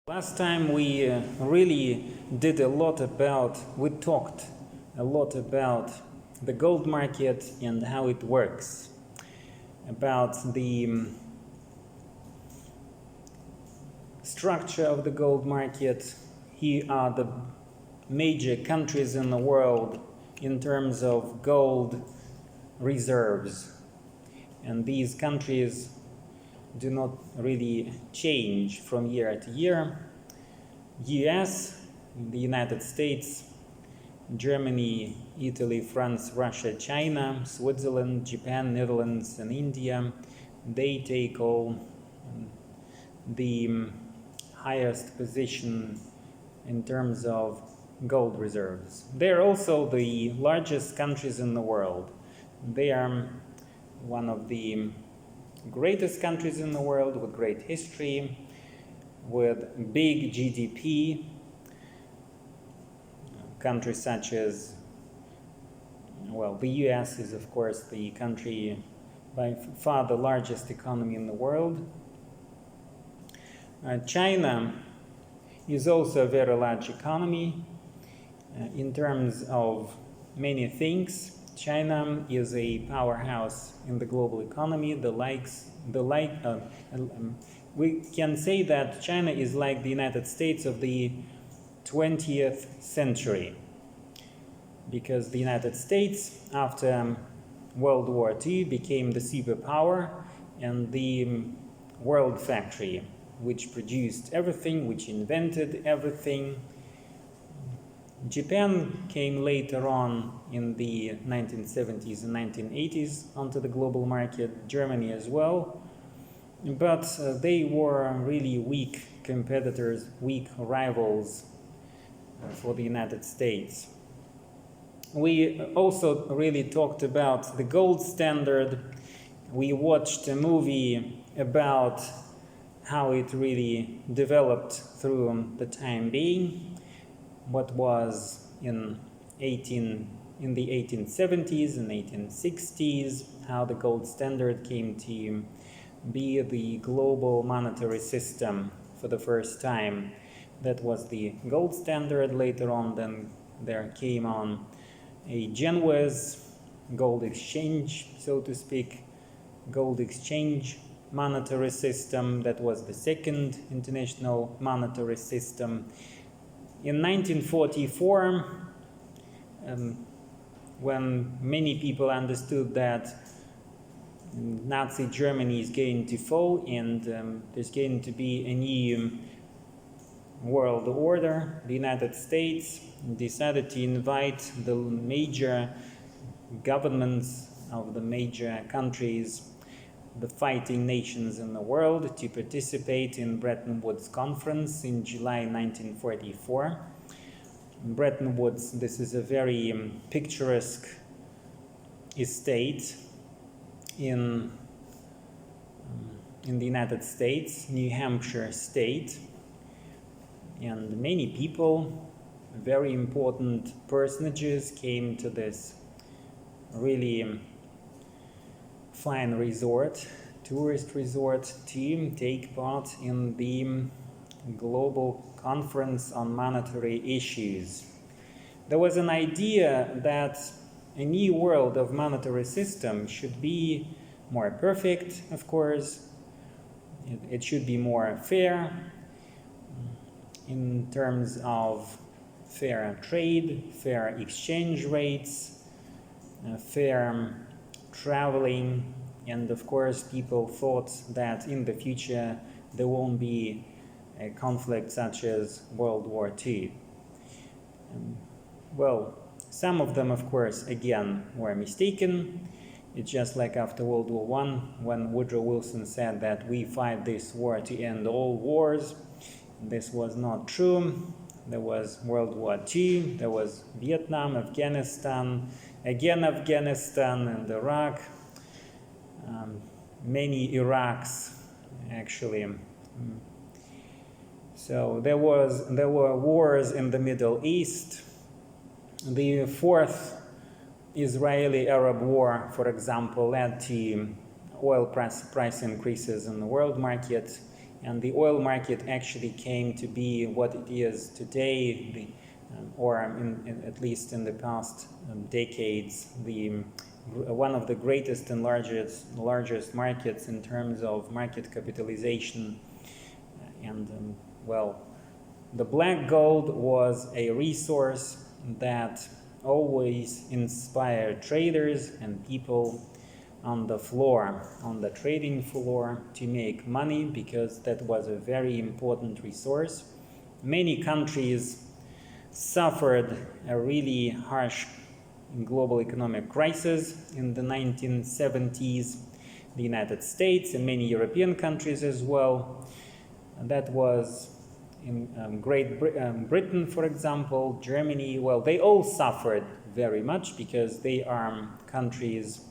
Last time we talked a lot about the gold market and how it works, about the structure of the gold market. Here are the major countries in the world in terms of gold reserves, and these countries do not really change from year to year. US, the United States, Germany, Italy, France, Russia, China, Switzerland, Japan, Netherlands, and India, they take all the highest position in terms of gold reserves. They're also the largest countries in the world. They are one of the greatest countries in the world with great history, with big GDP. Countries such as, the US is of course the country by far the largest economy in the world. China is also a very large economy in terms of many things. China is a powerhouse in the global economy. We can say that China is like the United States of the 20th century, because the United States, after World War II, became the superpower and the world factory, which produced everything, which invented everything. Japan came later on in the 1970s and 1980s onto the global market, Germany as well, but they were really weak competitors, weak rivals for the United States. We also really talked about the gold standard. We watched a movie about how it really developed through the time being, what was in the 1870s and 1860s, how the gold standard came to be the global monetary system for the first time. That was the gold standard. Later on, then there came on a genuine gold exchange, so to speak, gold exchange monetary system. That was the second international monetary system. In 1944, when many people understood that Nazi Germany is going to fall and there's going to be a new world order, the United States decided to invite the major governments of the major countries, the fighting nations in the world, to participate in Bretton Woods Conference in July 1944. Bretton Woods, this is a very picturesque estate in the United States, New Hampshire state, and many people, very important personages, came to this really fine tourist resort, to take part in the global conference on monetary issues. There was an idea that a new world of monetary system should be more perfect, of course. It should be more fair in terms of fair trade, fair exchange rates, fair traveling, and of course people thought that in the future there won't be a conflict such as World War II. Some of them, of course, again, were mistaken. It's just like after World War I, when Woodrow Wilson said that we fight this war to end all wars. This was not true. There was World War II, there was Vietnam, Afghanistan, again Afghanistan and Iraq, many Iraqs actually. So there were wars in the Middle East. The fourth Israeli-Arab war, for example, led to oil price increases in the world market. and the oil market actually came to be what it is today, at least in the past decades, one of the greatest and largest markets in terms of market capitalization. And well, the black gold was a resource that always inspired traders and people on the floor, on the trading floor, to make money, because that was a very important resource. Many countries suffered a really harsh global economic crisis in the 1970s, the United States and many European countries as well. And that was in Great Britain, for example, Germany. Well, they all suffered very much because they are countries.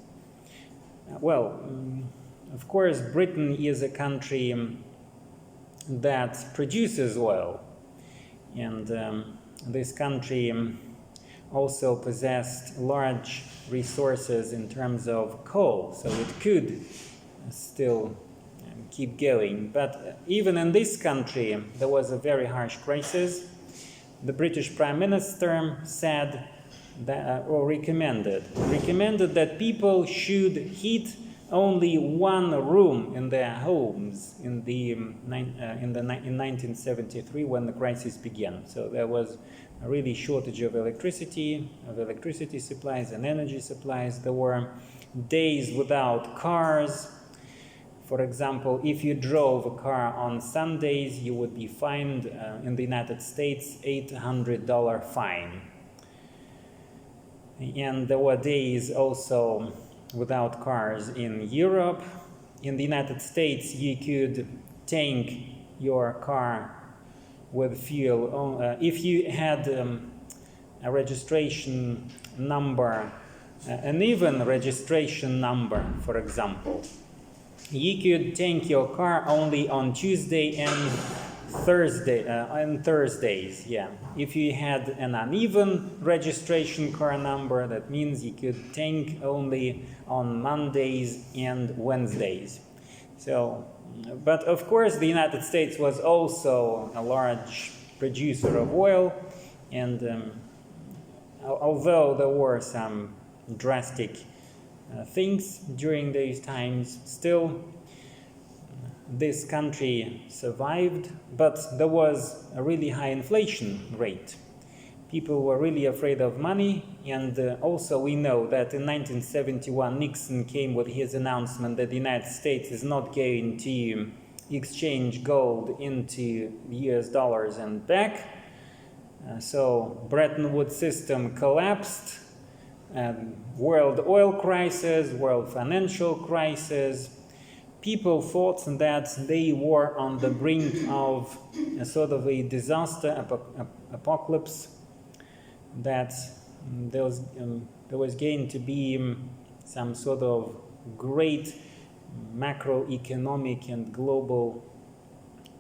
Well, of course, Britain is a country that produces oil, and this country also possessed large resources in terms of coal, so it could still keep going. But even in this country, there was a very harsh crisis. The British Prime Minister said that, or recommended that people should heat only one room in their homes in 1973 when the crisis began. So there was a really shortage of electricity supplies and energy supplies. There were days without cars. For example, if you drove a car on Sundays, you would be fined in the United States $800 fine. And there were days also without cars in Europe. In the United States, you could tank your car with fuel. If you had a registration number, an even registration number, for example, you could tank your car only on Tuesday and Thursdays. Yeah. If you had an uneven registration car number, that means you could tank only on Mondays and Wednesdays. So, but of course, the United States was also a large producer of oil, and although there were some drastic things during these times, still this country survived, but there was a really high inflation rate. People were really afraid of money, and also we know that in 1971 Nixon came with his announcement that the United States is not going to exchange gold into US dollars and back. So Bretton Woods system collapsed, world oil crisis, world financial crisis. People thought that they were on the brink of a sort of a disaster apocalypse, that there was going to be some sort of great macroeconomic and global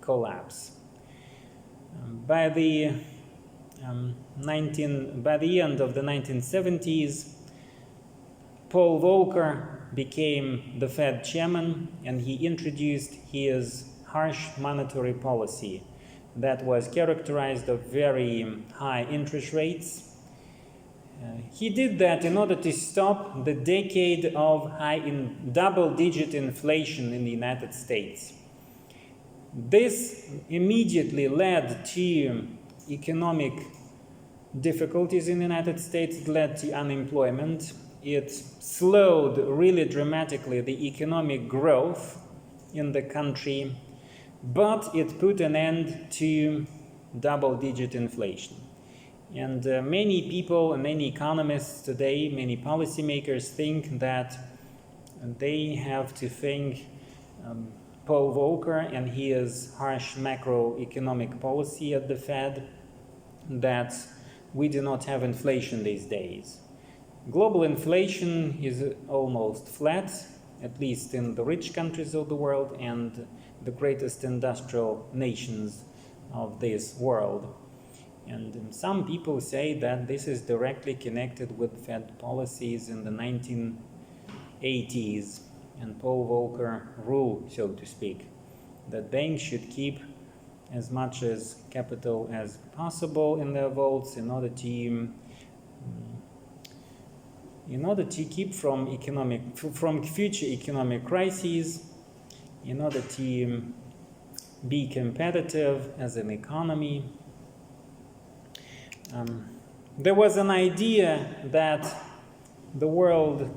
collapse. By the end of the 1970s, Paul Volcker became the Fed chairman, and he introduced his harsh monetary policy that was characterized of very high interest rates. He did that in order to stop the decade of double-digit inflation in the United States. This immediately led to economic difficulties in the United States. It led to unemployment. It slowed really dramatically the economic growth in the country, but it put an end to double-digit inflation. And many people and many economists today, many policymakers think that they have to thank Paul Volcker and his harsh macroeconomic policy at the Fed that we do not have inflation these days. Global inflation is almost flat, at least in the rich countries of the world and the greatest industrial nations of this world. And some people say that this is directly connected with Fed policies in the 1980s and Paul Volcker rule, so to speak. that banks should keep as much as capital as possible in their vaults in order to keep from future economic crises, in order to be competitive as an economy. There was an idea that the world,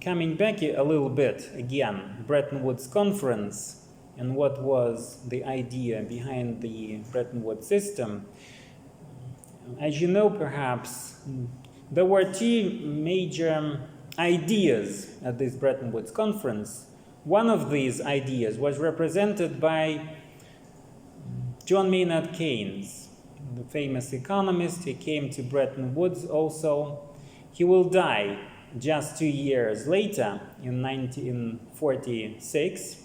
coming back a little bit again, Bretton Woods Conference, and what was the idea behind the Bretton Woods system. As you know, perhaps, there were two major ideas at this Bretton Woods Conference. One of these ideas was represented by John Maynard Keynes, the famous economist. He came to Bretton Woods also. He will die just 2 years later, in 1946,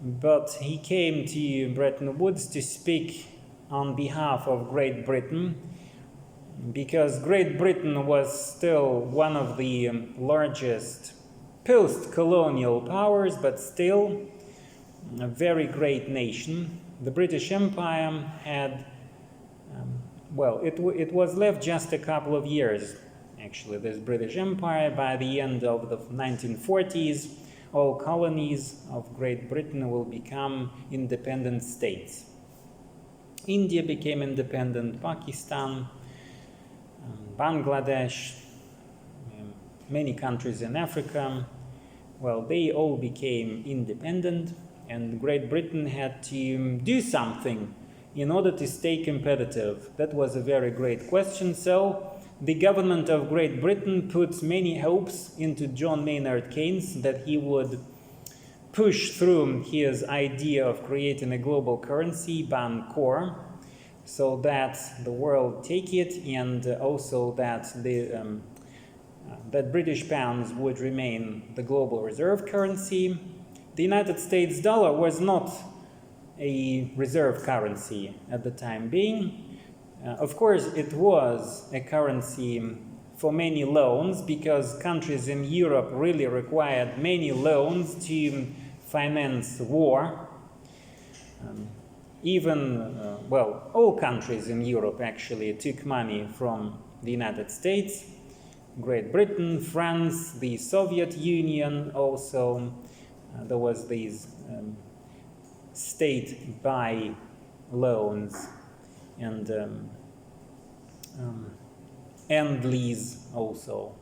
but he came to Bretton Woods to speak on behalf of Great Britain, because Great Britain was still one of the largest post-colonial powers, but still a very great nation. The British Empire had, it was left just a couple of years, actually, this British Empire. By the end of the 1940s, all colonies of Great Britain will become independent states. India became independent, Pakistan, Bangladesh, many countries in Africa, they all became independent, and Great Britain had to do something in order to stay competitive. That was a very great question. So the government of Great Britain put many hopes into John Maynard Keynes that he would push through his idea of creating a global currency, Bancor, so that the world take it, and also that that British pounds would remain the global reserve currency. The United States dollar was not a reserve currency at the time being. Of course, it was a currency for many loans, because countries in Europe really required many loans to finance war. All countries in Europe actually took money from the United States, Great Britain, France, the Soviet Union also. There was these state-buy loans and end-lease also.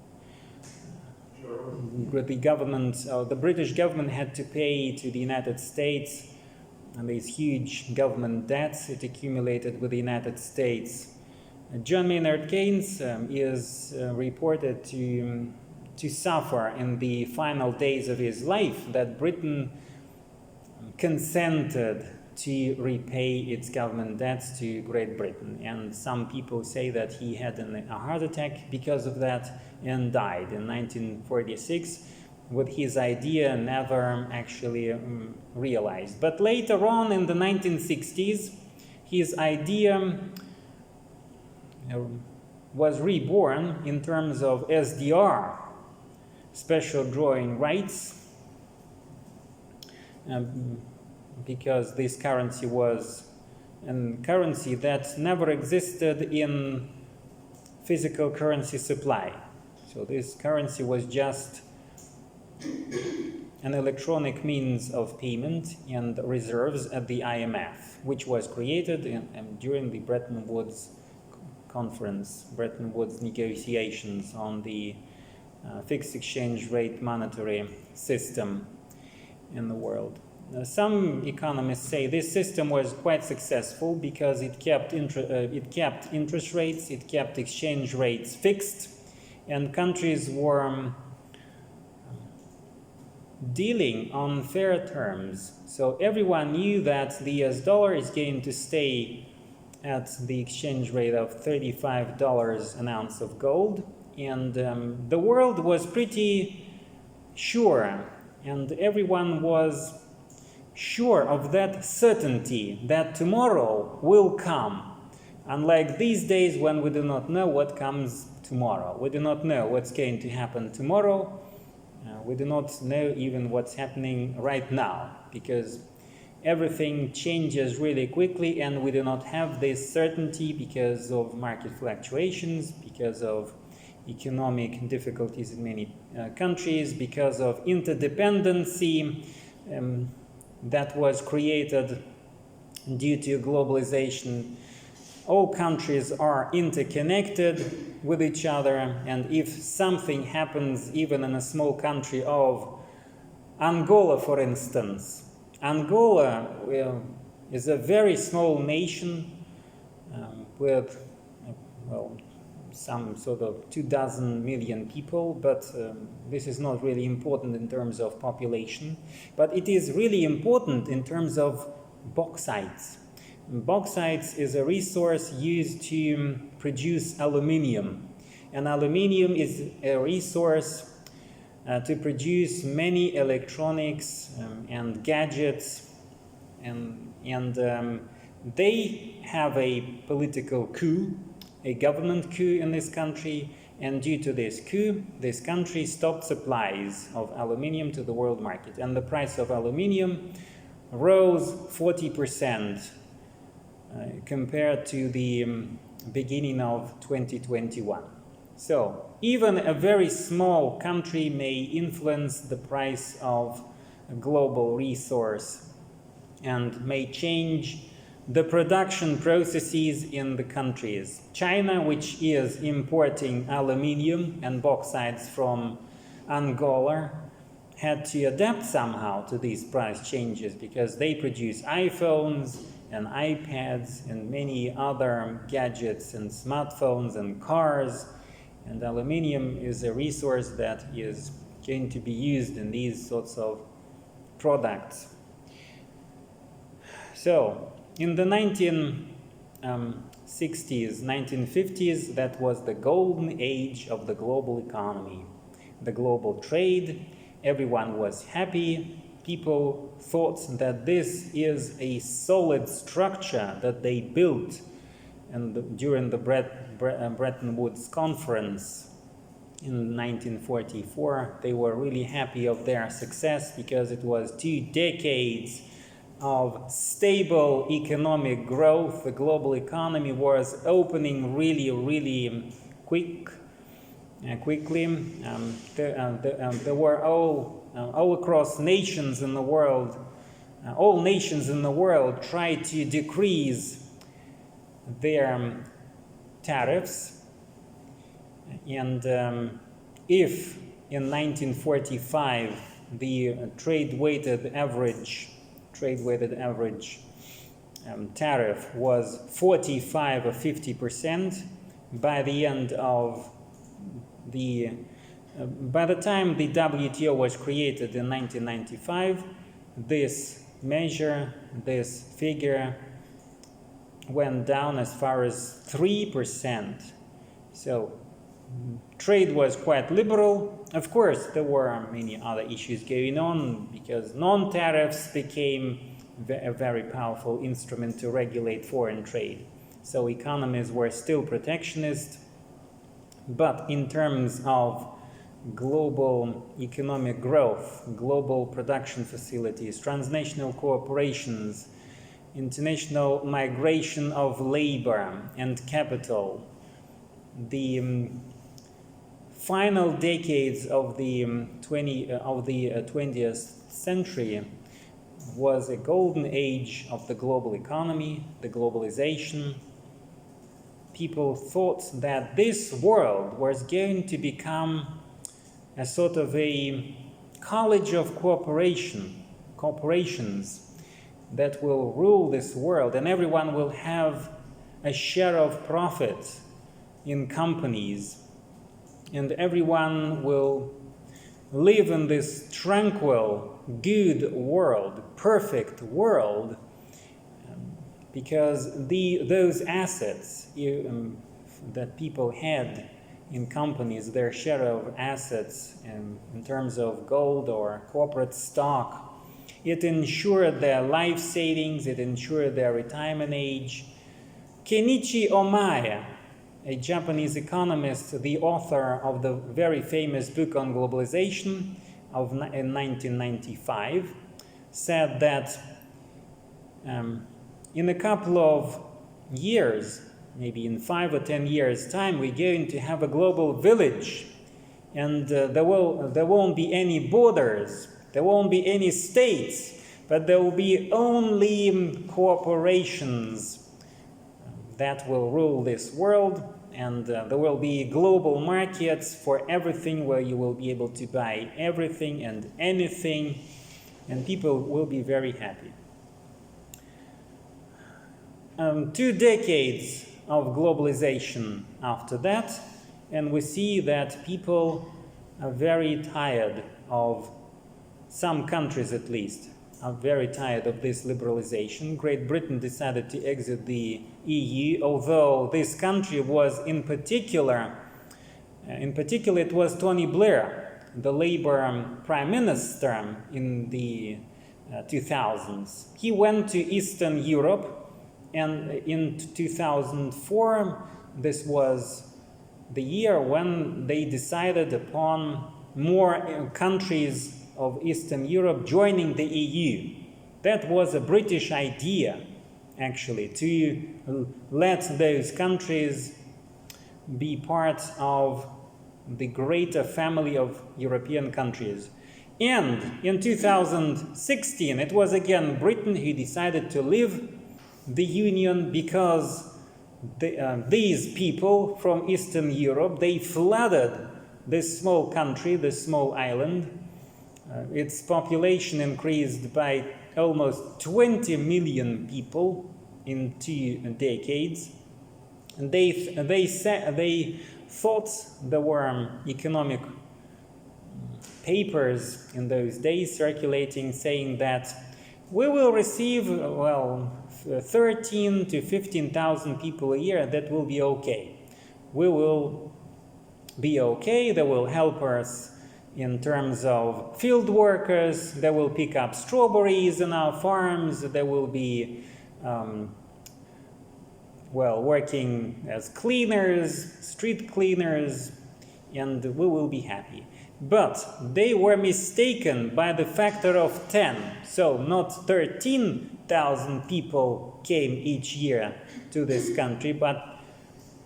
The British government had to pay to the United States and these huge government debts it accumulated with the United States. John Maynard Keynes is reported to suffer in the final days of his life that Britain consented to repay its government debts to Great Britain. And some people say that he had a heart attack because of that and died in 1946, with his idea never actually realized. But later on in the 1960s, his idea was reborn in terms of SDR, special drawing rights, because this currency was a currency that never existed in physical currency supply. So this currency was just an electronic means of payment and reserves at the IMF, which was created during the Bretton Woods Conference, Bretton Woods negotiations on the fixed exchange rate monetary system in the world. Some economists say this system was quite successful because it kept interest rates, it kept exchange rates fixed, and countries were dealing on fair terms. So everyone knew that the US dollar is going to stay at the exchange rate of $35 an ounce of gold, and the world was pretty sure, and everyone was sure of that certainty that tomorrow will come. Unlike these days when we do not know what comes tomorrow. We do not know what's going to happen tomorrow. We do not know even what's happening right now, because everything changes really quickly, and we do not have this certainty because of market fluctuations, because of economic difficulties in many countries, because of interdependency that was created due to globalization. All countries are interconnected with each other, and if something happens even in a small country of Angola, for instance, Angola is a very small nation with some sort of 24 million people, but this is not really important in terms of population. But it is really important in terms of bauxites. Bauxites is a resource used to produce aluminium, and aluminium is a resource to produce many electronics and gadgets, and they have a political coup, a government coup in this country, and due to this coup, this country stopped supplies of aluminium to the world market, and the price of aluminium rose 40% compared to the beginning of 2021. So even a very small country may influence the price of a global resource and may change the production processes in the countries. China, which is importing aluminium and bauxites from Angola, had to adapt somehow to these price changes, because they produce iPhones and iPads and many other gadgets and smartphones and cars, and aluminium is a resource that is going to be used in these sorts of products. So in the 1960s, 1950s, that was the golden age of the global economy, the global trade. Everyone was happy. People thought that this is a solid structure that they built during the Bretton Woods conference in 1944. They were really happy of their success because it was 2 decades of stable economic growth. The global economy was opening really quickly. There were all across nations in the world, all nations in the world tried to decrease their tariffs, and if in 1945 the trade-weighted average tariff was 45 or 50%, by the end of by the time the WTO was created in 1995, this figure went down as far as 3%. So trade was quite liberal. Of course, there were many other issues going on, because non-tariffs became a very powerful instrument to regulate foreign trade. So economies were still protectionist, but in terms of global economic growth, global production facilities, transnational corporations, international migration of labor and capital, the final decades of the 20th century was a golden age of the global economy, the globalization. People thought that this world was going to become a sort of a college of corporations that will rule this world, and everyone will have a share of profit in companies, and everyone will live in this tranquil, good world, perfect world, because those assets that people had in companies, their share of assets in terms of gold or corporate stock, it ensured their life savings, it ensured their retirement age. Kenichi Omaya, a Japanese economist, the author of the very famous book on globalization, in 1995 said that in a couple of years, maybe in 5 or 10 years' time, we're going to have a global village, and there won't be any borders, there won't be any states, but there will be only corporations that will rule this world, and there will be global markets for everything where you will be able to buy everything and anything, and people will be very happy. 2 decades of globalization after that, and we see that people are very tired of, some countries at least, are very tired of this liberalization. Great Britain decided to exit the EU, although this country was in particular it was Tony Blair, the Labour Prime Minister in the 2000s. He went to Eastern Europe, and in 2004, this was the year when they decided upon more countries of Eastern Europe joining the EU. That was a British idea, actually, to let those countries be part of the greater family of European countries. And in 2016, it was again Britain who decided to leave the Union because these people from Eastern Europe, they flooded this small country, this small island. Its population increased by almost 20 million people in 2 decades. And they thought there were economic papers in those days circulating saying that we will receive, 13 to 15,000 people a year. That will be okay. We will be okay. They will help us in terms of field workers. They will pick up strawberries in our farms. They will be working as cleaners, street cleaners, and we will be happy. But they were mistaken by the factor of 10. So not 13,000 people came each year to this country, but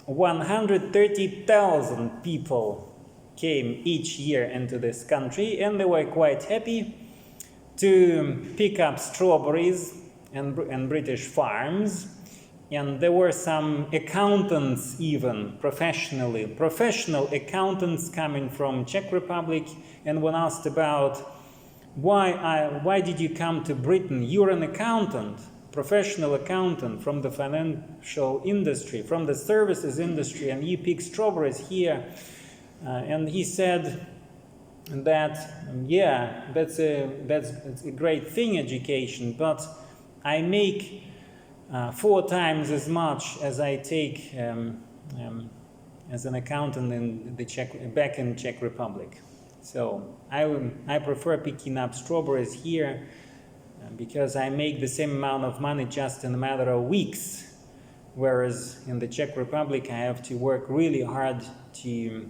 130,000 people came each year into this country, and they were quite happy to pick up strawberries and British farms. And there were some accountants, even professional accountants coming from Czech Republic, and when asked about why did you come to Britain? You're an accountant, professional accountant from the financial industry, from the services industry, and you pick strawberries here. And he said that, that's a great thing, education, but I make 4 times as much as I take as an accountant in back in Czech Republic. So I prefer picking up strawberries here because I make the same amount of money just in a matter of weeks, whereas in the Czech Republic I have to work really hard to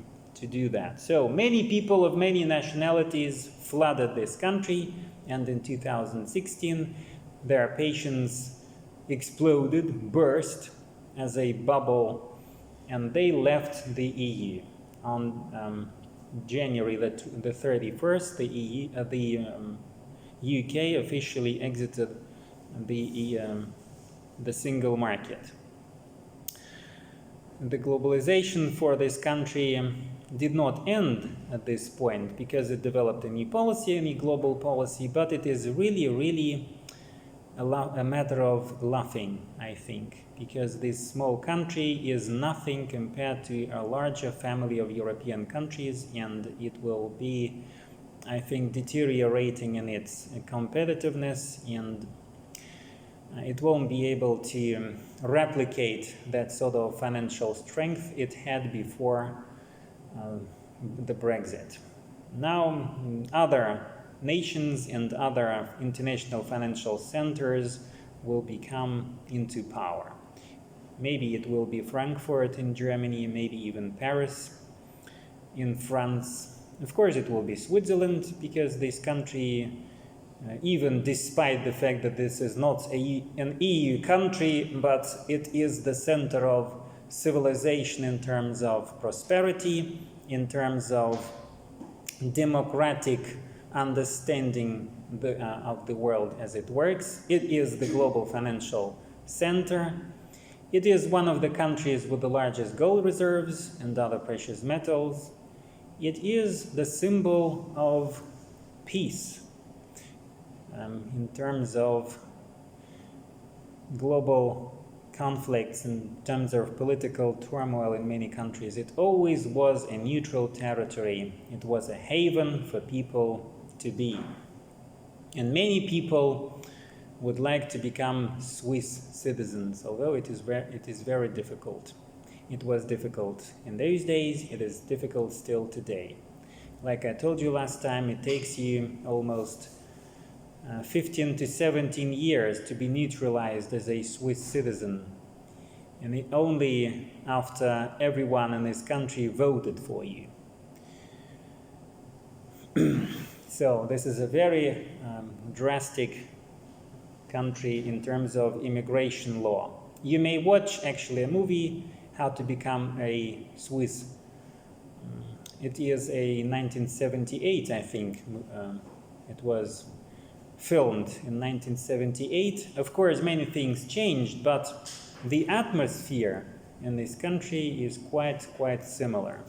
do that. So many people of many nationalities flooded this country, and in 2016 their patience exploded, burst as a bubble, and they left the EU on January the 31st. The UK officially exited the single market. The globalization for this country did not end at this point because it developed a new policy, a new global policy, but it is really a matter of laughing, I think, because this small country is nothing compared to a larger family of European countries, and it will be, I think, deteriorating in its competitiveness, and it won't be able to replicate that sort of financial strength it had before the Brexit. Now, other nations and other international financial centers will become into power. Maybe it will be Frankfurt in Germany, maybe even Paris in France, Of course it will be Switzerland, because this country, even despite the fact that this is not an EU country, but it is the center of civilization in terms of prosperity, in terms of democratic understanding of the world as it works. It is the global financial center. It is one of the countries with the largest gold reserves and other precious metals. It is the symbol of peace. In terms of global conflicts, in terms of political turmoil in many countries, it always was a neutral territory. It was a haven for people to be. And many people would like to become Swiss citizens, although it is very difficult. It was difficult in those days, it is difficult still today. Like I told you last time, it takes you almost 15 to 17 years to be neutralized as a Swiss citizen, and it only after everyone in this country voted for you. So this is a very drastic country in terms of immigration law. You may watch actually a movie, How to Become a Swiss. It is a 1978, I think. It was filmed in 1978. Of course, many things changed, but the atmosphere in this country is quite similar.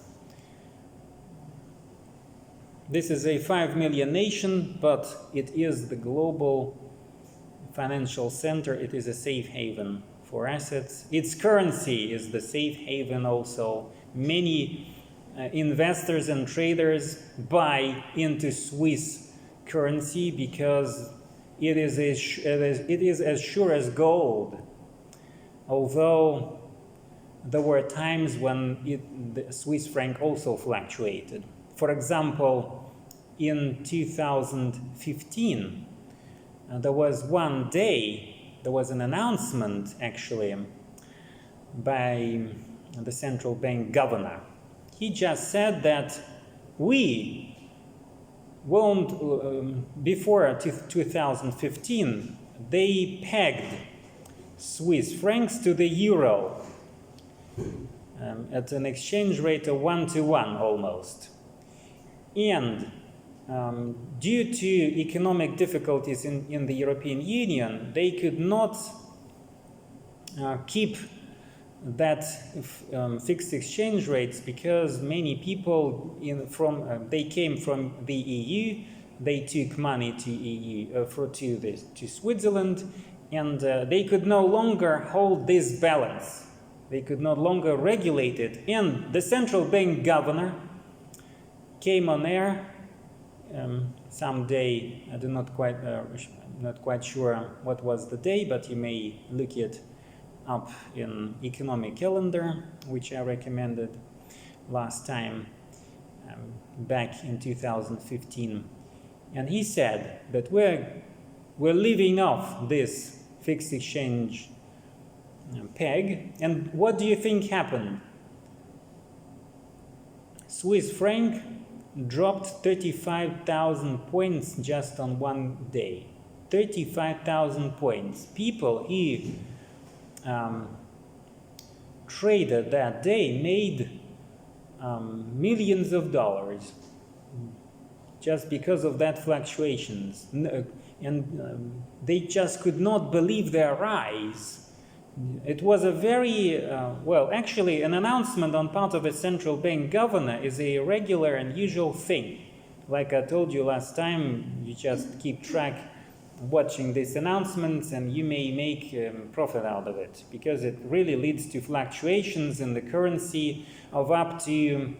This is a 5 million nation, but it is the global financial center. It is a safe haven for assets. Its currency is the safe haven also. Many investors and traders buy into Swiss currency because it is as sure as gold. Although there were times when the Swiss franc also fluctuated. For example, in 2015, there was one day, there was an announcement actually by the central bank governor. He just said that we won't, before 2015, they pegged Swiss francs to the euro at an exchange rate of 1-to-1 almost. And due to economic difficulties in the European Union, they could not keep that fixed exchange rates, because many people they came from the EU, they took money to EU to Switzerland, and they could no longer hold this balance. They could no longer regulate it, and the central bank governor came on air someday. I do not quite sure what was the day, but you may look it up in economic calendar, which I recommended last time back in 2015. And he said that we're leaving off this fixed exchange peg. And what do you think happened? Swiss franc dropped 35,000 points just on one day. 35,000 points. People who traded that day made millions of dollars just because of that fluctuations. And they just could not believe their eyes. It was a very, actually an announcement on part of a central bank governor is a regular and usual thing. Like I told you last time, you just keep track watching these announcements and you may make profit out of it, because it really leads to fluctuations in the currency of up to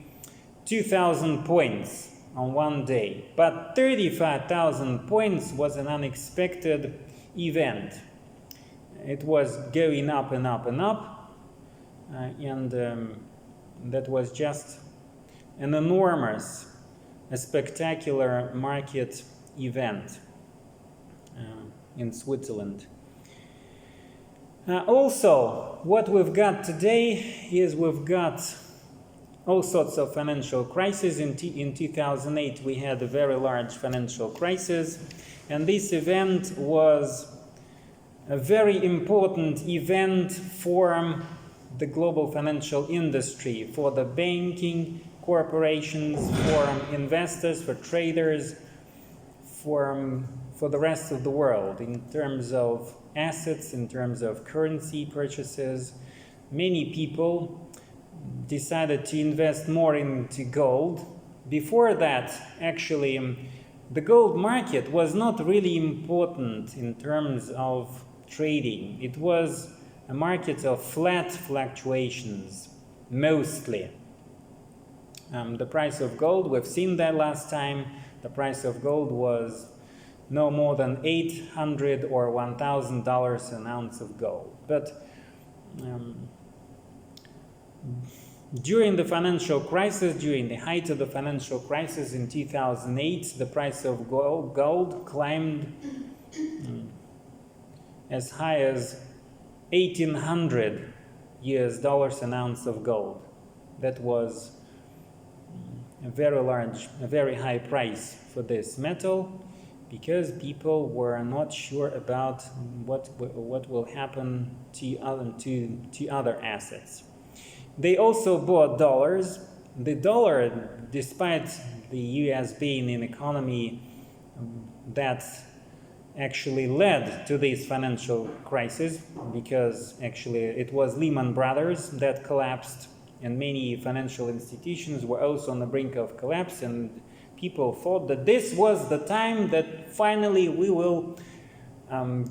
2,000 points on one day. But 35,000 points was an unexpected event. It was going up and up and up, and that was just an enormous, a spectacular market event in Switzerland. Also, what we've got today is we've got all sorts of financial crises. In 2008, we had a very large financial crisis, and this event was a very important event for the global financial industry, for the banking corporations, for investors, for traders, for the rest of the world, in terms of assets, in terms of currency purchases. Many people decided to invest more into gold. Before that, actually, the gold market was not really important in terms of trading. It was a market of flat fluctuations, mostly. The price of gold, we've seen that last time, the price of gold was no more than $800 or $1,000 an ounce of gold. But during the financial crisis, during the height of the financial crisis in 2008, the price of gold climbed as high as $1,800 an ounce of gold. That was a very high price for this metal, because people were not sure about what will happen to other assets. They also bought dollars. The dollar, despite the US being an economy that actually led to this financial crisis, because actually it was Lehman Brothers that collapsed, and many financial institutions were also on the brink of collapse, and people thought that this was the time that finally we will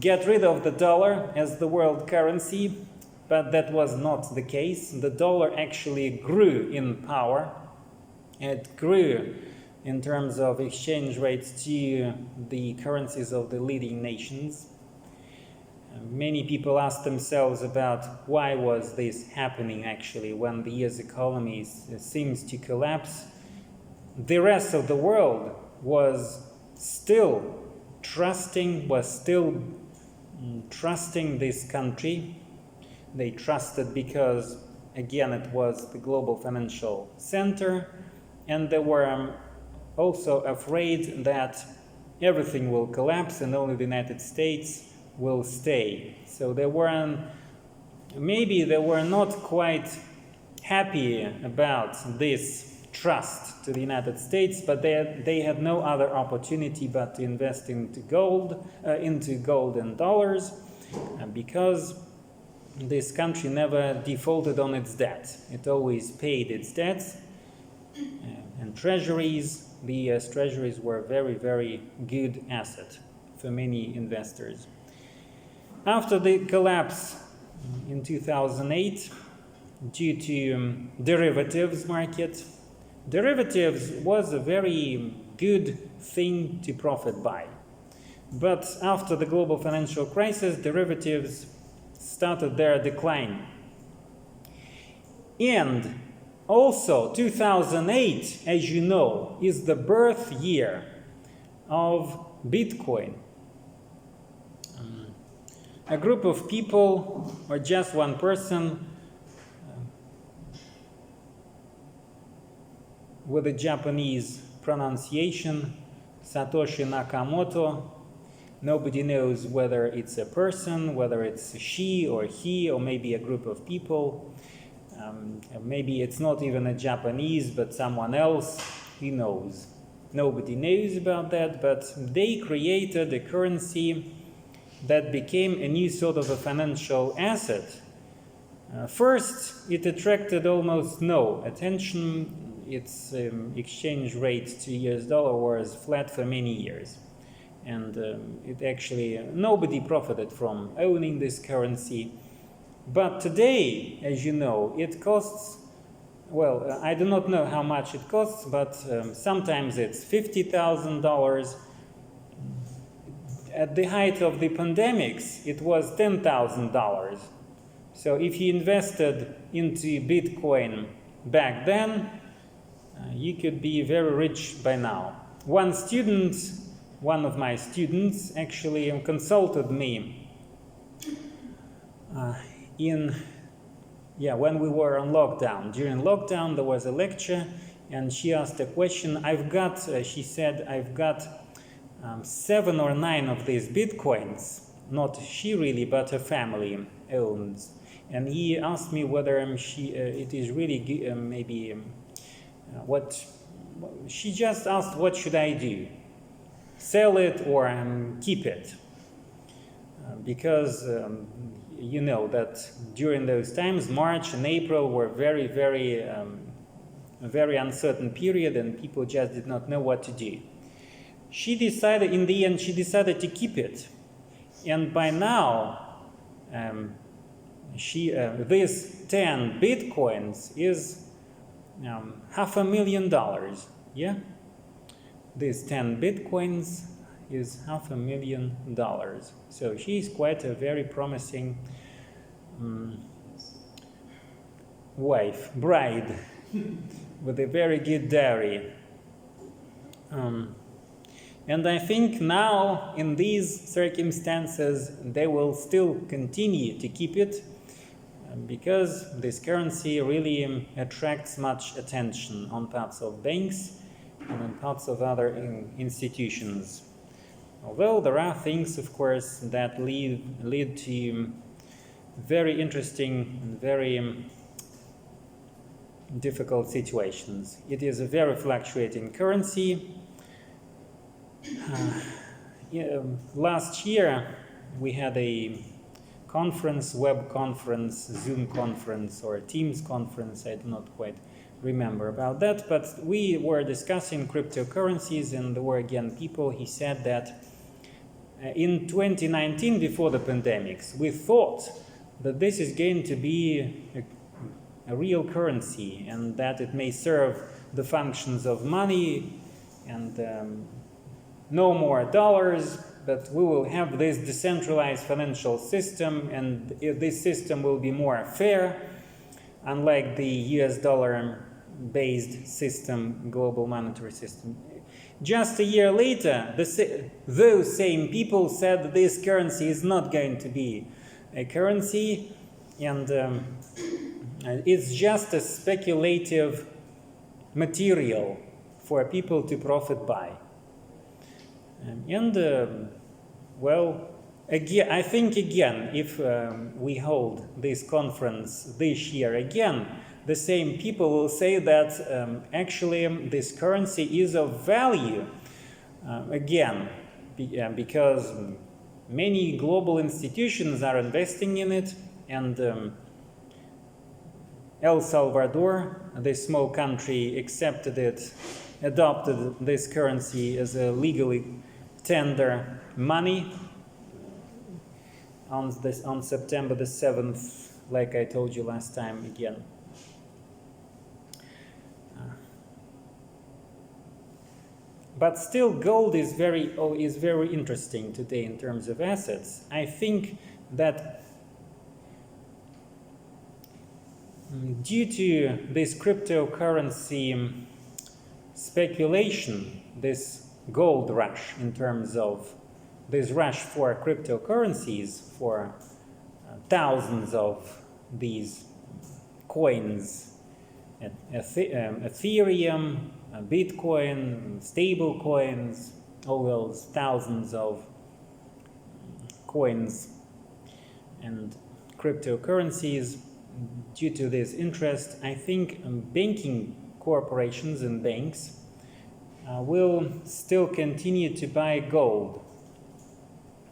get rid of the dollar as the world currency. But that was not the case. The dollar actually grew in power. It grew in terms of exchange rates to the currencies of the leading nations. Many people ask themselves about why was this happening actually when the US economy seems to collapse. The rest of the world was still trusting this country. They trusted because, again, it was the global financial center, and they were also afraid that everything will collapse and only the United States will stay. So they were not quite happy about this trust to the United States, but they had no other opportunity but to invest into gold and dollars, because this country never defaulted on its debt. It always paid its debts. And treasuries, the US treasuries were a very, very good asset for many investors. After the collapse in 2008, due to derivatives market, derivatives was a very good thing to profit by. But after the global financial crisis, derivatives started their decline. And also 2008, as you know, is the birth year of Bitcoin. A group of people, or just one person, with a Japanese pronunciation, Satoshi Nakamoto. Nobody knows whether it's a person, whether it's a she or he, or maybe a group of people. Maybe it's not even a Japanese, but someone else. Who knows? Nobody knows about that, but they created a currency that became a new sort of a financial asset. First, it attracted almost no attention. Its exchange rate to US dollar was flat for many years. And it actually, nobody profited from owning this currency. But today, as you know, it costs, well, I do not know how much it costs, but sometimes it's $50,000. At the height of the pandemics, it was $10,000. So if you invested into Bitcoin back then, you could be very rich by now. One of my students actually consulted me in Yeah, when we were on lockdown. During lockdown, there was a lecture, and she asked a question. She said, I've got 7 or 9 of these bitcoins. Not she really, but her family owns. And he asked me whether it is really what. She just asked, what should I do? Sell it or keep it? Because you know that during those times, March and April were very, very, a very uncertain period, and people just did not know what to do. She decided, in the end, to keep it. And by now, this 10 bitcoins is $500,000. Yeah? These 10 bitcoins is $500,000. So she's quite a very promising bride, with a very good dowry. And I think now, in these circumstances, they will still continue to keep it, because this currency really attracts much attention on parts of banks and on parts of other institutions. Although there are things, of course, that lead to very interesting and very difficult situations. It is a very fluctuating currency. Last year we had a conference, web conference, Zoom conference, or Teams conference, I do not quite remember about that, but we were discussing cryptocurrencies, and there were again people. He said that in 2019, before the pandemics, we thought that this is going to be a real currency, and that it may serve the functions of money, and no more dollars, but we will have this decentralized financial system, and this system will be more fair, unlike the US dollar-based system, global monetary system. Just a year later, those same people said this currency is not going to be a currency, and it's just a speculative material for people to profit by. Well, again, I think again, if we hold this conference this year again, the same people will say that actually this currency is of value again, because many global institutions are investing in it, and El Salvador, this small country, adopted this currency as a legally tender money on September the 7th, like I told you last time again. But still, gold is very interesting today in terms of assets. I think that due to this cryptocurrency speculation, this gold rush, in terms of this rush for cryptocurrencies, for thousands of these coins, Ethereum, Bitcoin, stable coins, all those thousands of coins and cryptocurrencies, due to this interest, I think banking corporations and banks will still continue to buy gold.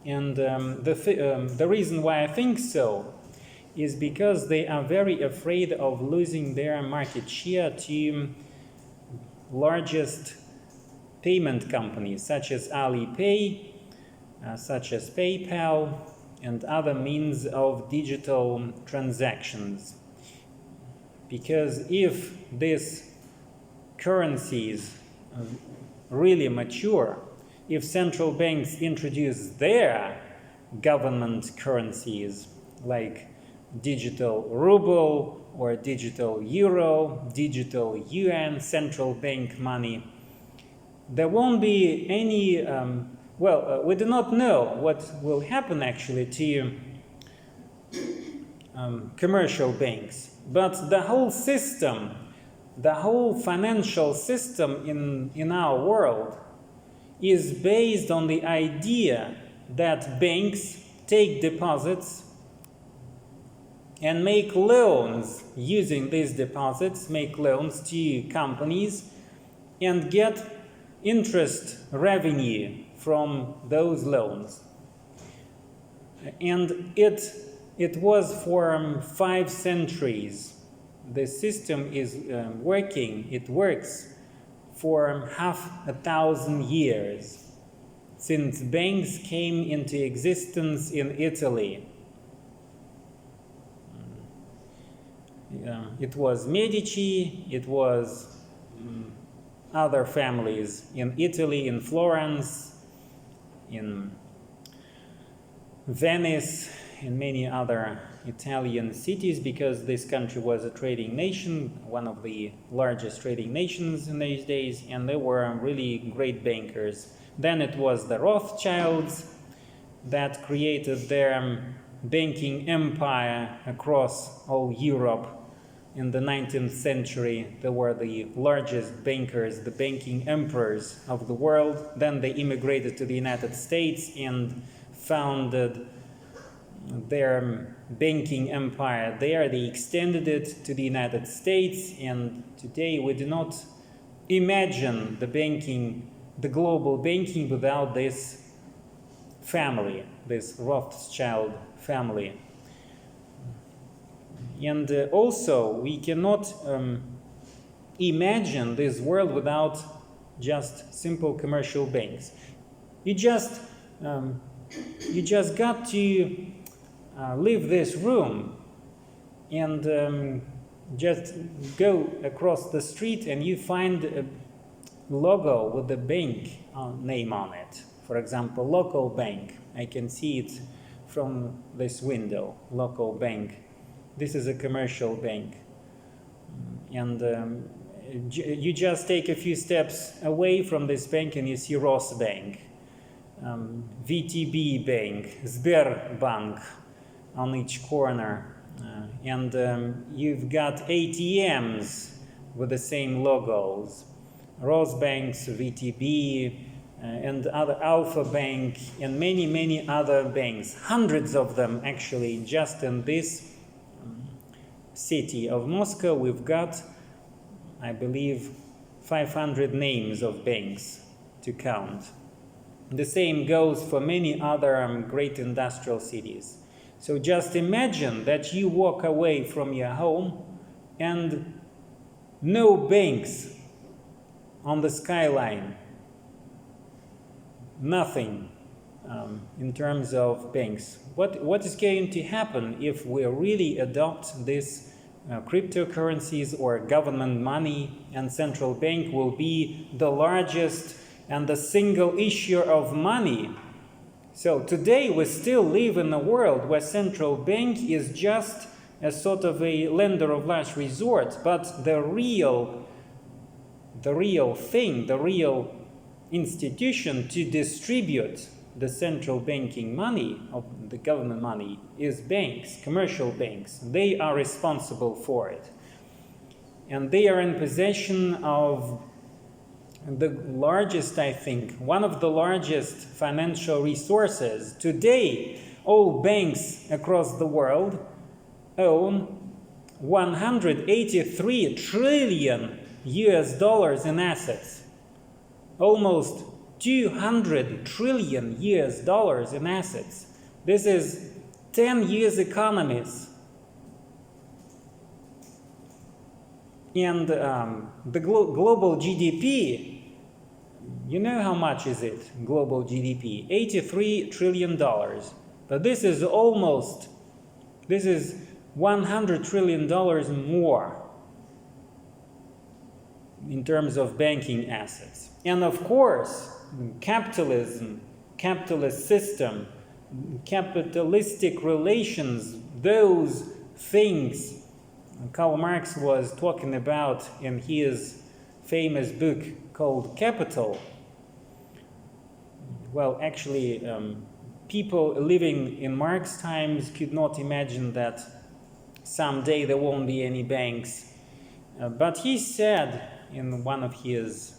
And the reason why I think so is because they are very afraid of losing their market share to largest payment companies such as Alipay, such as PayPal, and other means of digital transactions. Because if these currencies really mature, if central banks introduce their government currencies like digital ruble or digital euro, digital yuan, central bank money, there won't be any, we do not know what will happen actually to commercial banks. But the whole system, the whole financial system in our world is based on the idea that banks take deposits and make loans using these deposits, make loans to companies and get interest revenue from those loans. And it was for 5 centuries. The system is working, it works for 500 years since banks came into existence in Italy. It was Medici, it was other families in Italy, in Florence, in Venice, in many other Italian cities, because this country was a trading nation, one of the largest trading nations in these days, and they were really great bankers. Then it was the Rothschilds that created their banking empire across all Europe. In the 19th century, they were the largest bankers, the banking emperors of the world. Then they immigrated to the United States and founded their banking empire there. They extended it to the United States, and today we do not imagine the global banking without this family, this Rothschild family. And also, we cannot imagine this world without just simple commercial banks. You just got to leave this room and just go across the street and you find a logo with the bank name on it. For example, local bank. I can see it from this window, local bank. This is a commercial bank. And you just take a few steps away from this bank and you see Rosbank, VTB Bank, Sberbank on each corner. And you've got ATMs with the same logos, Rosbanks, VTB, and other Alpha Bank, and many other banks, hundreds of them actually, just in this city of Moscow. We've got, I believe, 500 names of banks to count. The same goes for many other great industrial cities. So just imagine that you walk away from your home and no banks on the skyline, nothing in terms of banks. What is going to happen if we really adopt this cryptocurrencies or government money, and central bank will be the largest and the single issuer of money? So today we still live in a world where central bank is just a sort of a lender of last resort, but the real thing, the real institution to distribute the central banking money, of the government money, is banks, commercial banks. They are responsible for it. And they are in possession of the largest, I think, one of the largest financial resources. Today, all banks across the world own 183 trillion US dollars in assets. Almost 200 trillion US dollars in assets. This is 10 years economies. And the global GDP, you know how much is it, global GDP? $83 trillion. But this is $100 trillion more in terms of banking assets. And of course, capitalism, capitalist system, capitalistic relations, those things Karl Marx was talking about in his famous book called Capital. Well, actually, people living in Marx times could not imagine that someday there won't be any banks. But he said in one of his,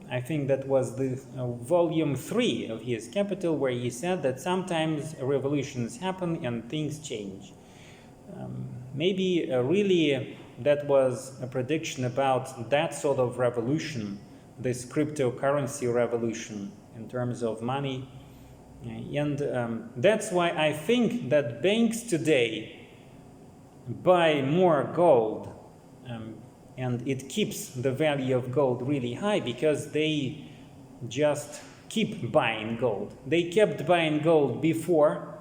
I think that was the volume 3 of his Capital, where he said that sometimes revolutions happen and things change. Maybe really that was a prediction about that sort of revolution, this cryptocurrency revolution in terms of money. And that's why I think that banks today buy more gold, and it keeps the value of gold really high because they just keep buying gold. They kept buying gold before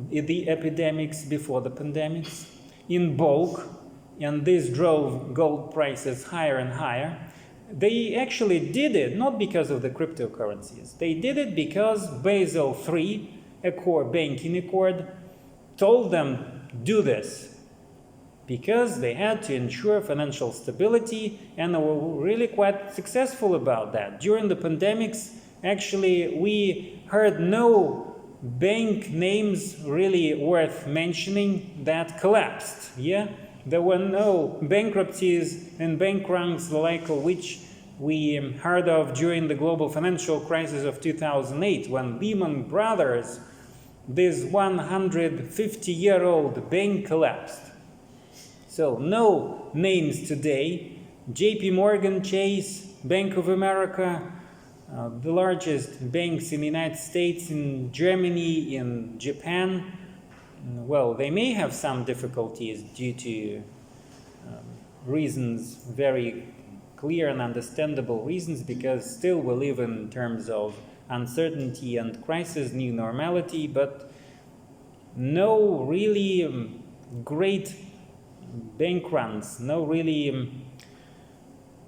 the epidemics, before the pandemics, in bulk, and this drove gold prices higher and higher. They actually did it not because of the cryptocurrencies. They did it because Basel III, a core banking accord, told them do this, because they had to ensure financial stability, and they were really quite successful about that. During the pandemics, actually, we heard no bank names really worth mentioning that collapsed. Yeah, there were no bankruptcies and bank runs like which we heard of during the global financial crisis of 2008, when Lehman Brothers, this 150-year-old bank, collapsed. So no names today. JP Morgan Chase, Bank of America, the largest banks in the United States, in Germany, in Japan, well, they may have some difficulties due to reasons, very clear and understandable reasons, because still we live in terms of uncertainty and crisis, new normality, but no really great bank runs, no really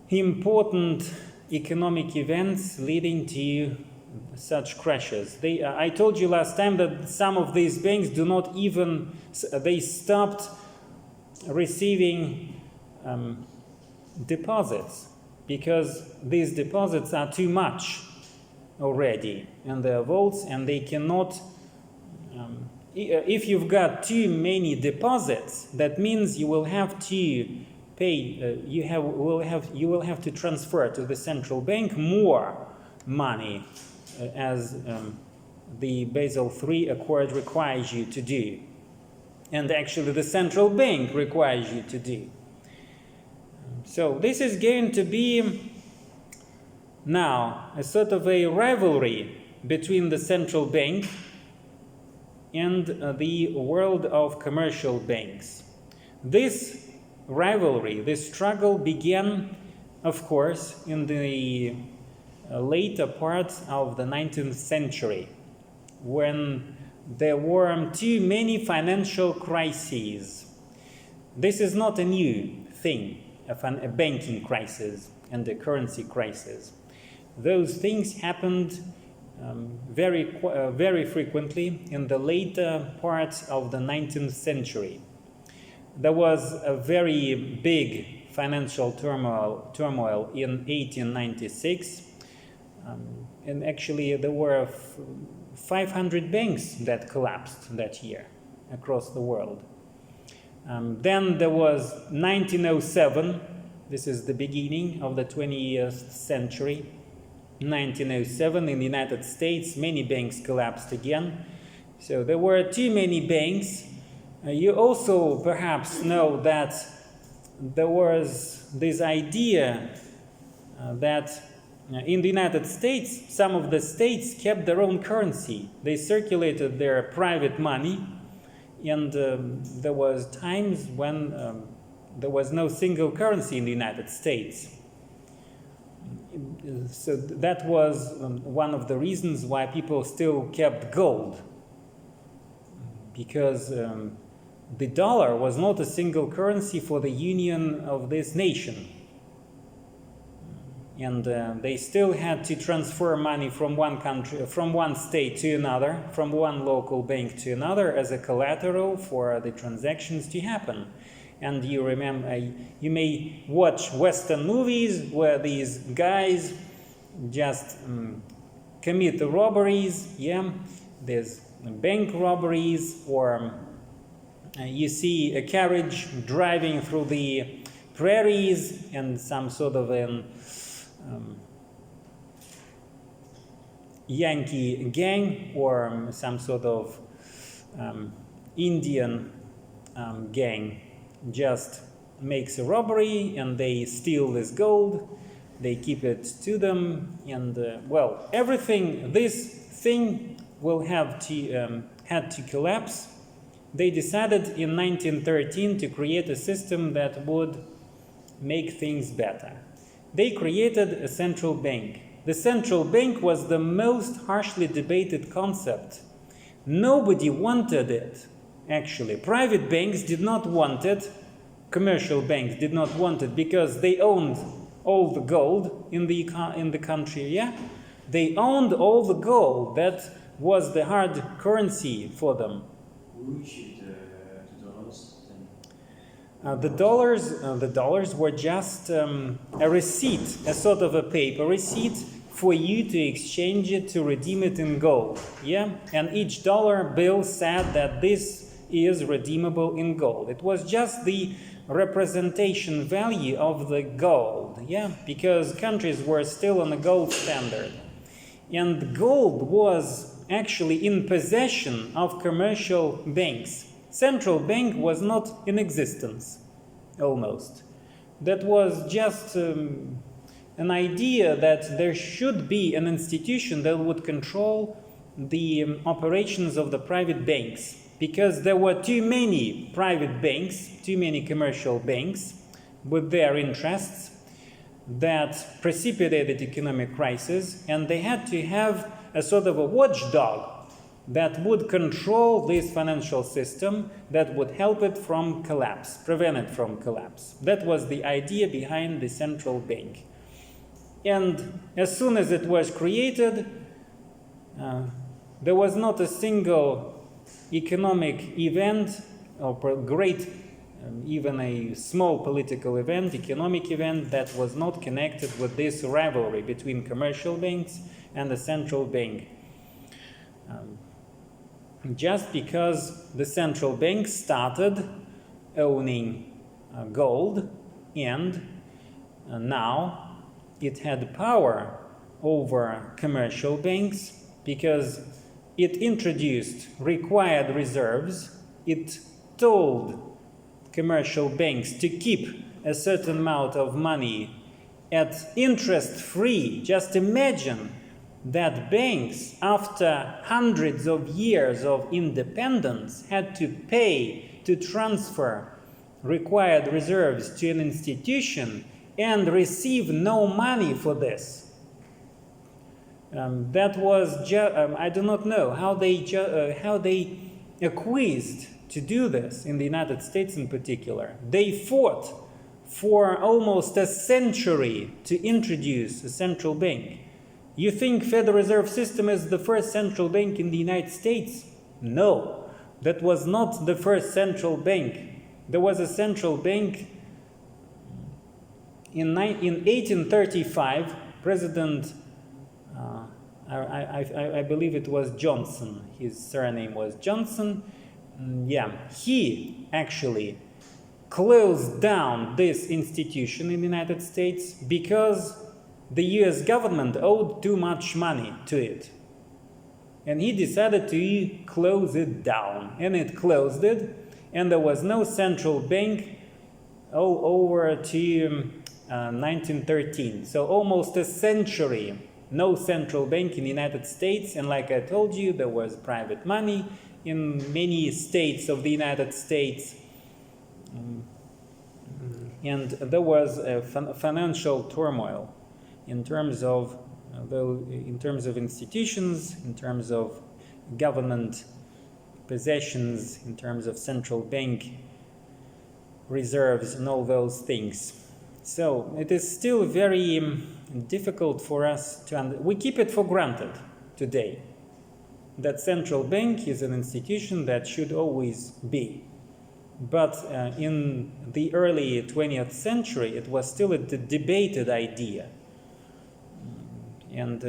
important economic events leading to such crashes. I told you last time that some of these banks do not even, they stopped receiving deposits because these deposits are too much already in their vaults, and they cannot, if you've got too many deposits, that means you will have to pay, you will have to transfer to the central bank more money, as the Basel III Accord requires you to do, and actually the central bank requires you to do. So this is going to be now a sort of a rivalry between the central bank and the world of commercial banks. This rivalry, this struggle began, of course, in the later part of the 19th century, when there were too many financial crises. This is not a new thing, a banking crisis and a currency crisis. Those things happened very frequently in the later part of the 19th century. There was a very big financial turmoil in 1896, and actually there were 500 banks that collapsed that year across the world. Then there was 1907, this is the beginning of the 20th century. 1907 in the United States, many banks collapsed again. So there were too many banks. You also perhaps know that there was this idea that in the United States, some of the states kept their own currency. They circulated their private money, and there was times when there was no single currency in the United States. So that was one of the reasons why people still kept gold, because the dollar was not a single currency for the union of this nation. And they still had to transfer money from one country, from one state to another, from one local bank to another as a collateral for the transactions to happen. And you remember, you may watch Western movies where these guys just commit the robberies, yeah. There's bank robberies or you see a carriage driving through the prairies and some sort of an Yankee gang or some sort of Indian gang just makes a robbery and they steal this gold, they keep it to them, and well, this thing will have to had to collapse. They decided in 1913 to create a system that would make things better. They created a central bank. The central bank was the most harshly debated concept. Nobody wanted it, actually. Private banks did not want it. Commercial banks did not want it because they owned all the gold in the country, yeah? They owned all the gold. That was the hard currency for them. Who issued the dollars then? The dollars were just a receipt, a sort of a paper receipt for you to exchange it, to redeem it in gold, yeah? And each dollar bill said that this is redeemable in gold. It was just the representation value of the gold, yeah? Because countries were still on a gold standard. And gold was actually in possession of commercial banks. Central bank was not in existence, almost. That was just an idea that there should be an institution that would control the operations of the private banks, because there were too many private banks, too many commercial banks with their interests that precipitated economic crisis, and they had to have a sort of a watchdog that would control this financial system, that would help it from collapse, prevent it from collapse. That was the idea behind the central bank. And as soon as it was created, there was not a single economic event or great, even a small political event, economic event, that was not connected with this rivalry between commercial banks and the central bank. Just because the central bank started owning gold, and now it had power over commercial banks because it introduced required reserves. It told commercial banks to keep a certain amount of money at interest-free. Just imagine that banks, after hundreds of years of independence, had to pay to transfer required reserves to an institution and receive no money for this. That was, I do not know how they acquiesced to do this in the United States in particular. They fought for almost a century to introduce a central bank. You think Federal Reserve System is the first central bank in the United States? No, that was not the first central bank. There was a central bank in 1835. President, I believe it was Johnson. His surname was Johnson. He actually closed down this institution in the United States because the US government owed too much money to it. And he decided to close it down. And it closed it. And there was no central bank all over to 1913. So almost a century, no central bank in the United States. And like I told you, there was private money in many states of the United States. And there was a financial turmoil in terms of institutions, in terms of government possessions, in terms of central bank reserves and all those things. So it is still very difficult for us to we keep it for granted today that central bank is an institution that should always be. But in the early 20th century, it was still a debated idea. And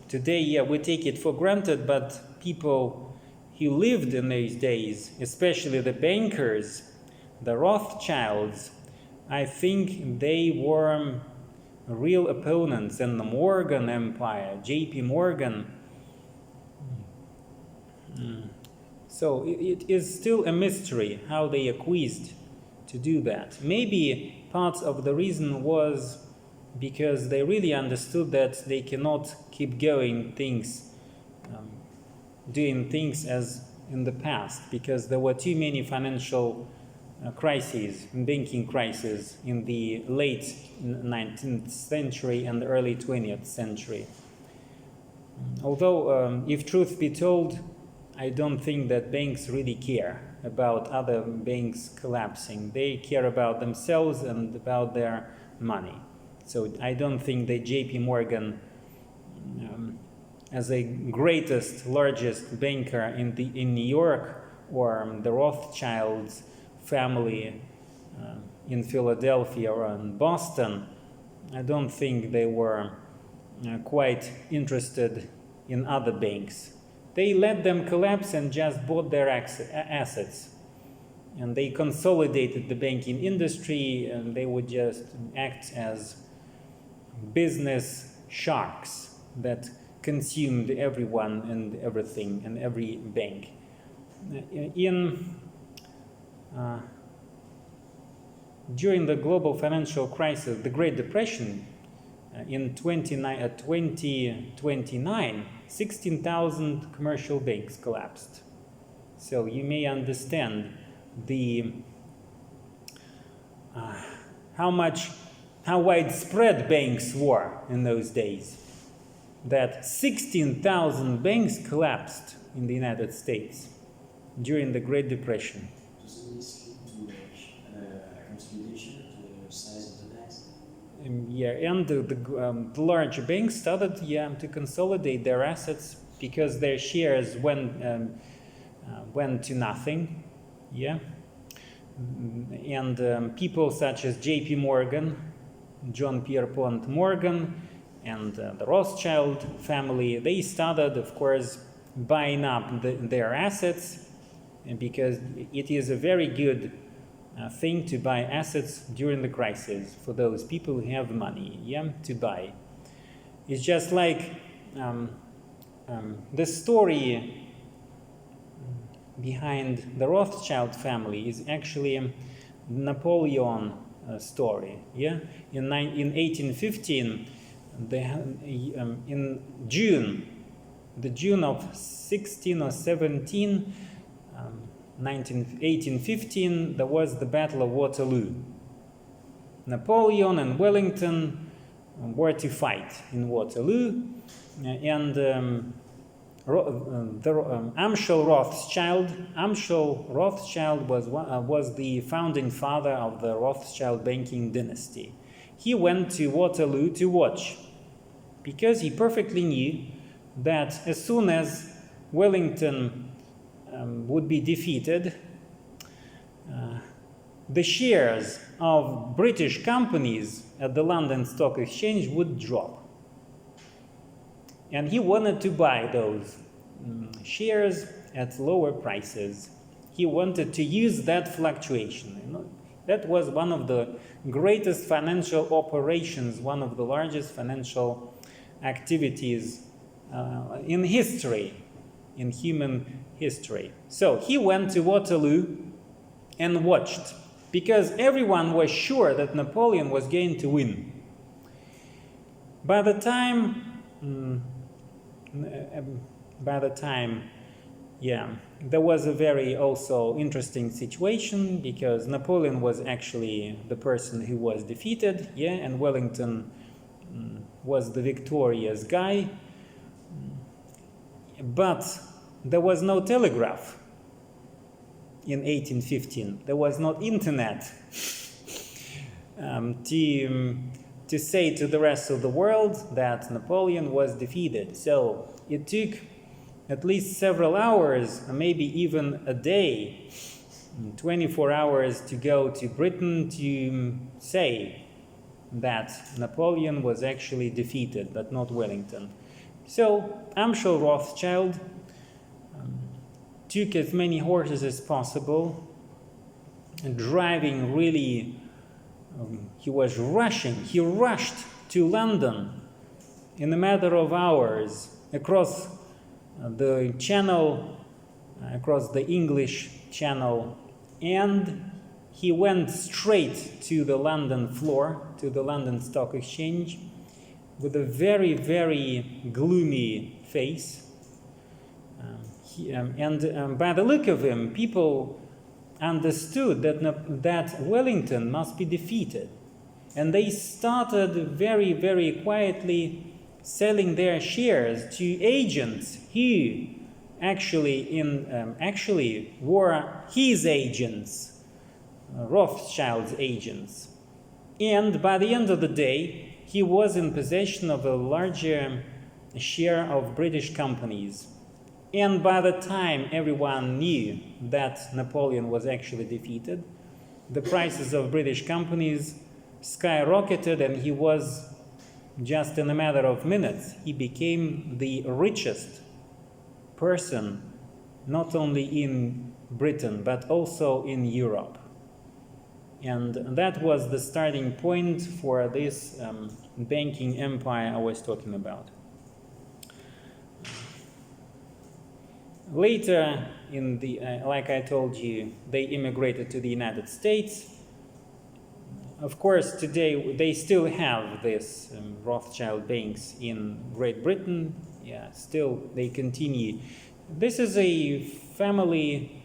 today, we take it for granted, but people who lived in those days, especially the bankers, the Rothschilds, I think they were real opponents in the Morgan Empire, J.P. Morgan. So it is still a mystery how they acquiesced to do that. Maybe part of the reason was because they really understood that they cannot keep doing things as in the past, because there were too many financial crises, banking crises in the late 19th century and early 20th century. Although, if truth be told, I don't think that banks really care about other banks collapsing. They care about themselves and about their money. So I don't think that J.P. Morgan, as a greatest, largest banker in New York, or the Rothschilds family in Philadelphia or in Boston, I don't think they were quite interested in other banks. They let them collapse and just bought their assets. And they consolidated the banking industry, and they would just act as business sharks that consumed everyone and everything and every bank. During the global financial crisis, the Great Depression, in 2029, 16,000 commercial banks collapsed. So you may understand how widespread banks were in those days, that 16,000 banks collapsed in the United States during the Great Depression. Does this lead to a consolidation of the size of the banks? And the large banks started to consolidate their assets because their shares went to nothing. And people such as J.P. Morgan, John Pierpont Morgan, and the Rothschild family, they started, of course, buying up their assets, because it is a very good thing to buy assets during the crisis for those people who have money to buy. It's just like the story behind the Rothschild family is actually a Napoleon story. In 1815, in June of 16 or 17, 1815, there was the Battle of Waterloo. Napoleon and Wellington were to fight in Waterloo, and Amschel Rothschild was the founding father of the Rothschild banking dynasty. He went to Waterloo to watch, because he perfectly knew that as soon as Wellington would be defeated, the shares of British companies at the London Stock Exchange would drop. And he wanted to buy those shares at lower prices. He wanted to use that fluctuation. That was one of the greatest financial operations, one of the largest financial activities in history, in human history. So he went to Waterloo and watched, because everyone was sure that Napoleon was going to win. By the time, there was a very also interesting situation, because Napoleon was actually the person who was defeated, and Wellington was the victorious guy. But there was no telegraph in 1815. There was no internet to say to the rest of the world that Napoleon was defeated. So it took at least several hours, maybe even a day, 24 hours to go to Britain to say that Napoleon was actually defeated, but not Wellington. So Amschel Rothschild took as many horses as possible, and driving really, he was rushing. He rushed to London in a matter of hours across the channel, across the English channel, and he went straight to the London floor, to the London Stock Exchange, with a very, very gloomy face. By the look of him, people understood that Wellington must be defeated. And they started very, very quietly selling their shares to agents who actually were his agents, Rothschild's agents. And by the end of the day, he was in possession of a larger share of British companies. And by the time everyone knew that Napoleon was actually defeated, the prices of British companies skyrocketed, and he was, just in a matter of minutes, he became the richest person, not only in Britain, but also in Europe. And that was the starting point for this banking empire I was talking about. Later, like I told you, they immigrated to the United States. Of course, today they still have this Rothschild banks in Great Britain. Yeah, still they continue. This is a family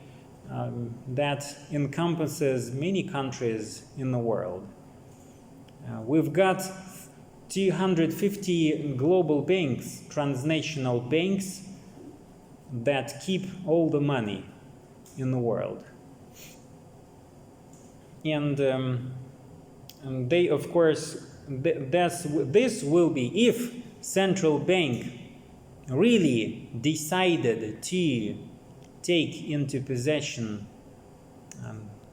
that encompasses many countries in the world. We've got 250 global banks, transnational banks, that keep all the money in the world. And they, of course, this will be, if central bank really decided to take into possession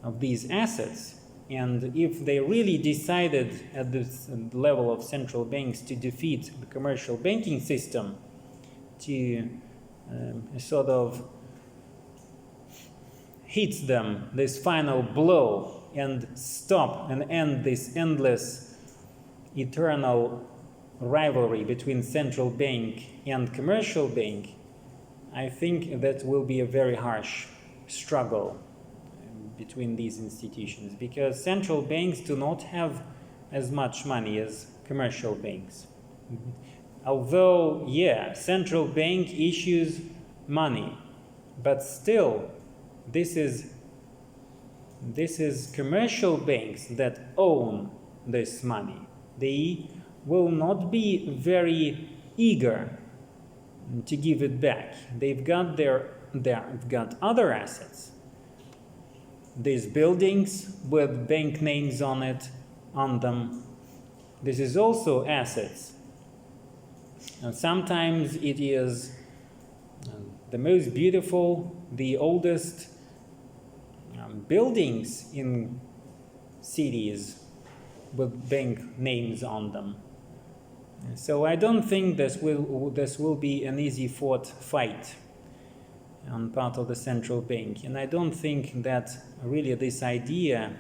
of these assets, and if they really decided at this level of central banks to defeat the commercial banking system, to sort of hit them this final blow and stop and end this endless eternal rivalry between central bank and commercial bank, I think that will be a very harsh struggle between these institutions, because central banks do not have as much money as commercial banks. Although, yeah, central bank issues money, but still, this is commercial banks that own this money. They will not be very eager to give it back. They've got other assets. These buildings with bank names on them. This is also assets. And sometimes it is the most beautiful, the oldest buildings in cities with bank names on them. So I don't think this will be an easy fought fight on part of the central bank, and I don't think that really this idea.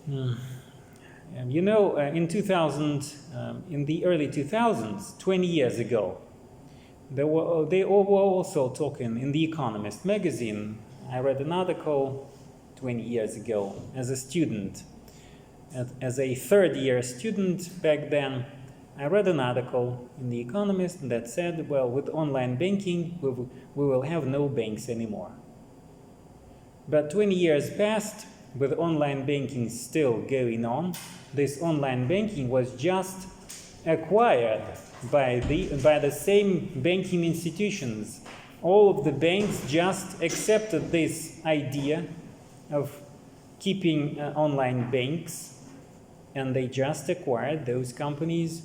In 2000, in the early 2000s, 20 years ago, they were also talking in The Economist magazine. I read an article 20 years ago as a student. As a third-year student back then, I read an article in The Economist that said, well, with online banking, we will have no banks anymore. But 20 years passed, with online banking still going on. This online banking was just acquired by the same banking institutions. All of the banks just accepted this idea of keeping online banks, and they just acquired those companies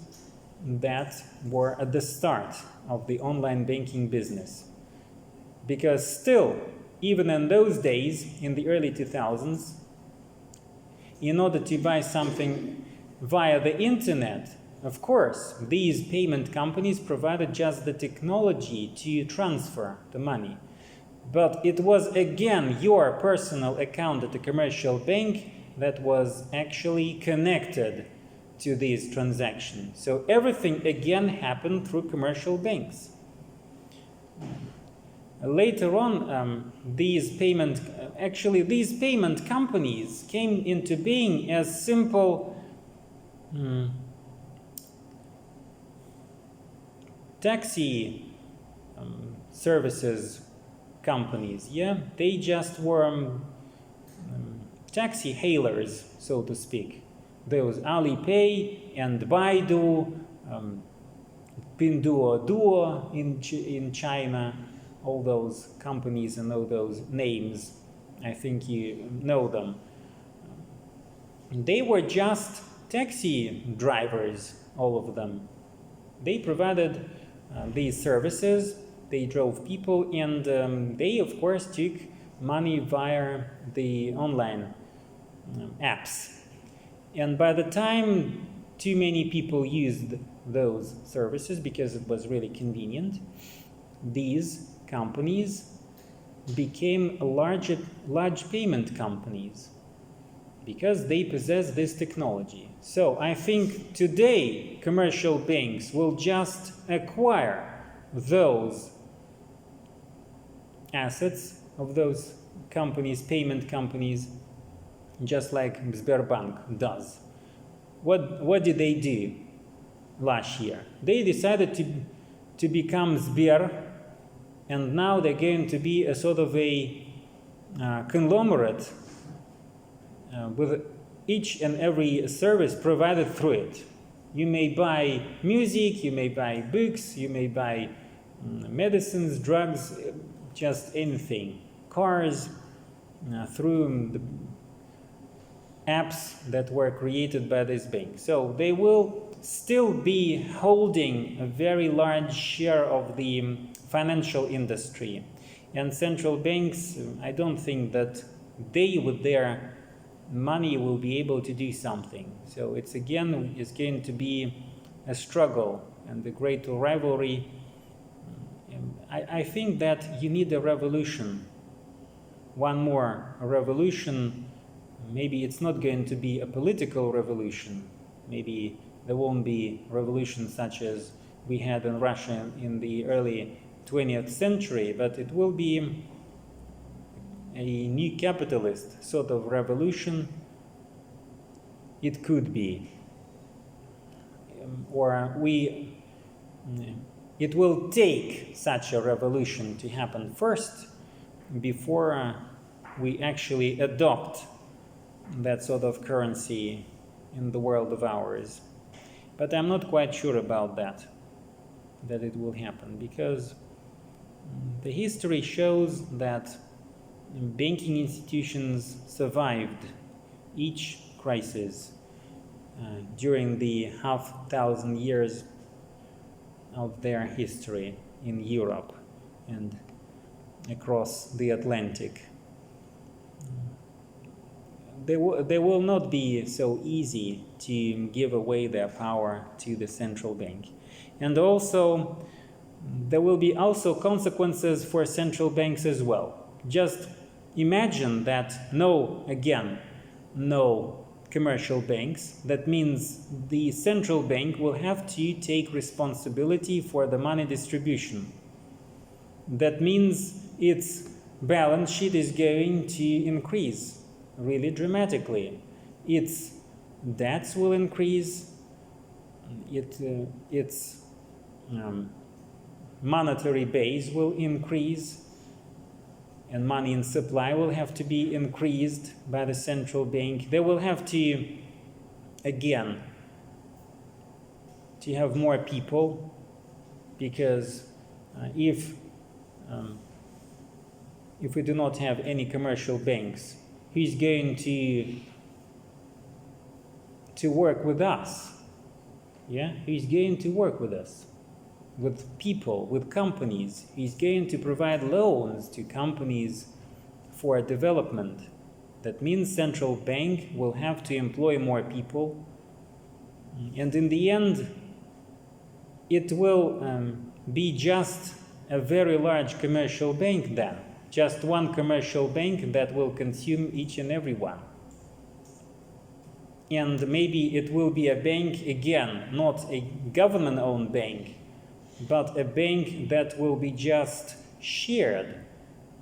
that were at the start of the online banking business. Because still, even in those days, in the early 2000s, in order to buy something via the internet, of course, these payment companies provided just the technology to transfer the money. But it was again your personal account at a commercial bank that was actually connected to these transactions. So everything again happened through commercial banks. Later on, these payment companies came into being as simple taxi services companies. Yeah, they just were taxi hailers, so to speak. There was Alipay and Baidu, Pinduoduo in China, all those companies and all those names. I think you know them. They were just taxi drivers, all of them. They provided these services, they drove people, and they, of course, took money via the online apps. And by the time too many people used those services because it was really convenient, these companies became large payment companies because they possess this technology. So I think today commercial banks will just acquire those assets of those companies, payment companies, just like Sberbank does. What did they do last year? They decided to become Sber, and now they're going to be a sort of a conglomerate with each and every service provided through it. You may buy music, you may buy books, you may buy medicines, drugs, just anything, cars, through the apps that were created by this bank. So they will still be holding a very large share of the financial industry. And central banks, I don't think that they, with their money, will be able to do something. So it's again is going to be a struggle and a great rivalry. I think that you need a revolution, one more revolution. Maybe it's not going to be a political revolution. Maybe there won't be revolutions such as we had in Russia in the early 20th century, but it will be a new capitalist sort of revolution. It could be. It will take such a revolution to happen first before we actually adopt that sort of currency in the world of ours. But I'm not quite sure about that it will happen, because the history shows that banking institutions survived each crisis during the 5,000 years of their history in Europe and across the Atlantic. They will not be so easy to give away their power to the central bank. And also, there will be also consequences for central banks as well. Just imagine that no commercial banks. That means the central bank will have to take responsibility for the money distribution. That means its balance sheet is going to increase really dramatically. Its debts will increase, its monetary base will increase, and money in supply will have to be increased by the central bank. They will have to, again, to have more people, because if we do not have any commercial banks, who's going to work with us? Yeah, who's going to work with us? With people, with companies. He's going to provide loans to companies for development. That means central bank will have to employ more people, And in the end, it will be just a very large commercial bank then. Just one commercial bank that will consume each and every one. And maybe it will be a bank again, not a government-owned bank, but a bank that will be just shared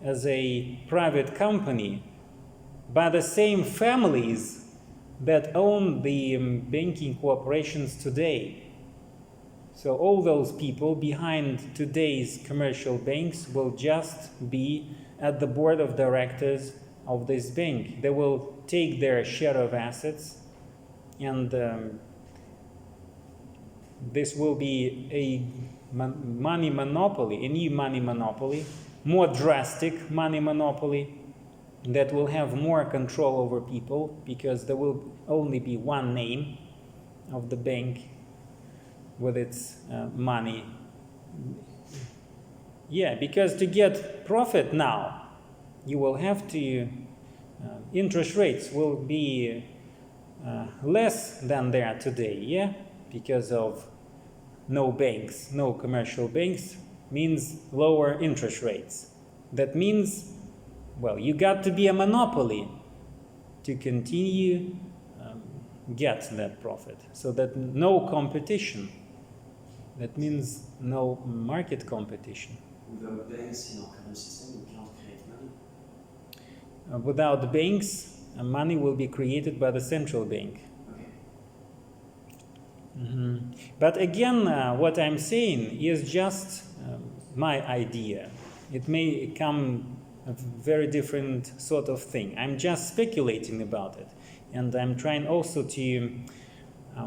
as a private company by the same families that own the banking corporations today. So all those people behind today's commercial banks will just be at the board of directors of this bank. They will take their share of assets, and this will be a money monopoly, a new money monopoly, more drastic money monopoly that will have more control over people, because there will only be one name of the bank with its money. Yeah, because to get profit now, you will have to, interest rates will be less than they are today, yeah? Because of no banks, no commercial banks means lower interest rates. That means, well, you got to be a monopoly to continue get that profit. So that no competition. That means no market competition. Without banks in our current system, we cannot create money. Without banks, money will be created by the central bank. Okay. But again, what I'm saying is just my idea. It may become a very different sort of thing. I'm just speculating about it. And I'm trying also to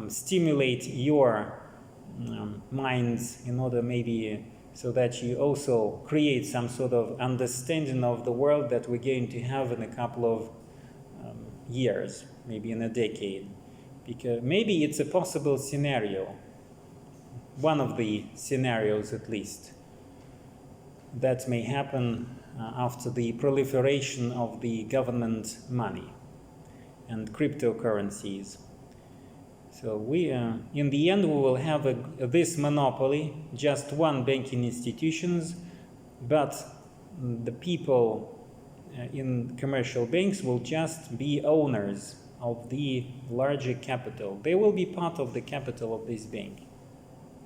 stimulate your minds in order maybe so that you also create some sort of understanding of the world that we're going to have in a couple of years, maybe in a decade. Because maybe it's a possible scenario, one of the scenarios at least, that may happen after the proliferation of the government money and cryptocurrencies. So we, in the end, we will have this monopoly, just one banking institutions, but the people in commercial banks will just be owners of the larger capital. They will be part of the capital of this bank,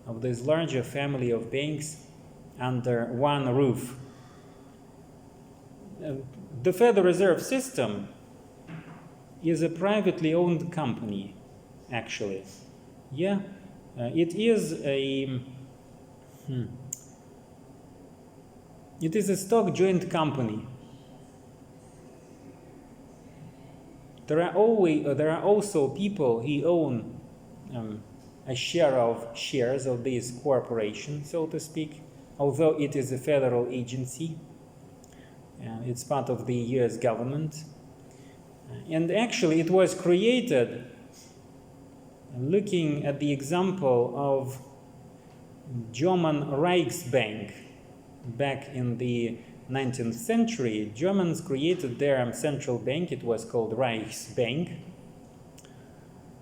of this larger family of banks under one roof. The Federal Reserve System is a privately owned company, actually. Yeah, it is a stock joint company. There are also people who own a share of shares of this corporation, so to speak, although it is a federal agency. It's part of the US government. And actually it was created looking at the example of German Reichsbank. Back in the 19th century, Germans created their central bank. It was called Reichsbank.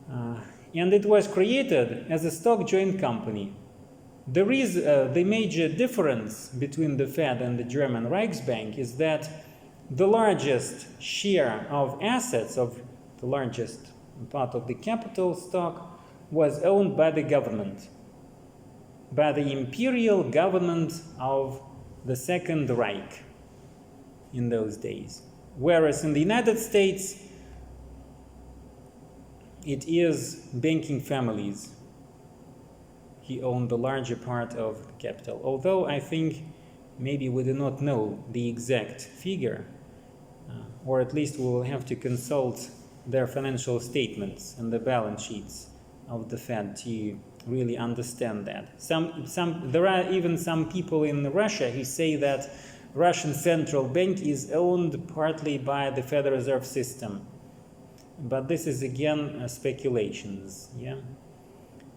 And it was created as a stock joint company. There is the major difference between the Fed and the German Reichsbank is that the largest share of assets, of the largest part of the capital stock, was owned by the government, by the imperial government of the Second Reich in those days. Whereas in the United States, it is banking families who own the larger part of the capital. Although I think maybe we do not know the exact figure, or at least we will have to consult their financial statements and the balance sheets of the Fed to really understand that. There are even some people in Russia who say that Russian central bank is owned partly by the Federal Reserve System. But this is again speculations. Yeah,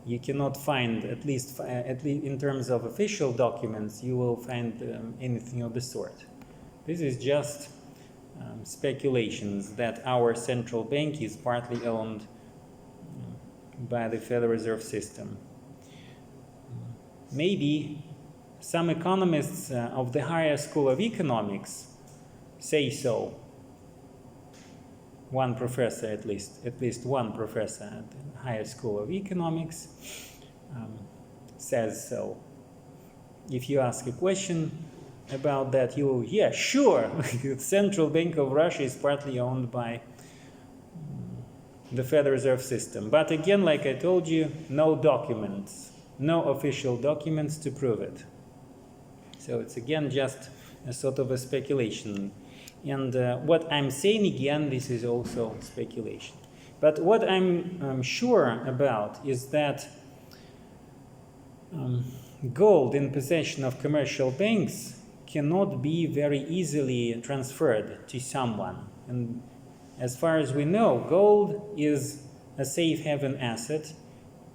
you cannot find, at least in terms of official documents, you will find anything of the sort. This is just speculations that our central bank is partly owned by the Federal Reserve System. Maybe some economists of the higher school of economics say so. One professor, at least one professor at the higher school of economics says so. If you ask a question about that, yeah, sure, the Central Bank of Russia is partly owned by the Federal Reserve System. But again, like I told you, no documents, no official documents to prove it. So it's again just a sort of a speculation. And what I'm saying again, this is also speculation. But what I'm sure about is that gold in possession of commercial banks cannot be very easily transferred to someone. And as far as we know, gold is a safe haven asset.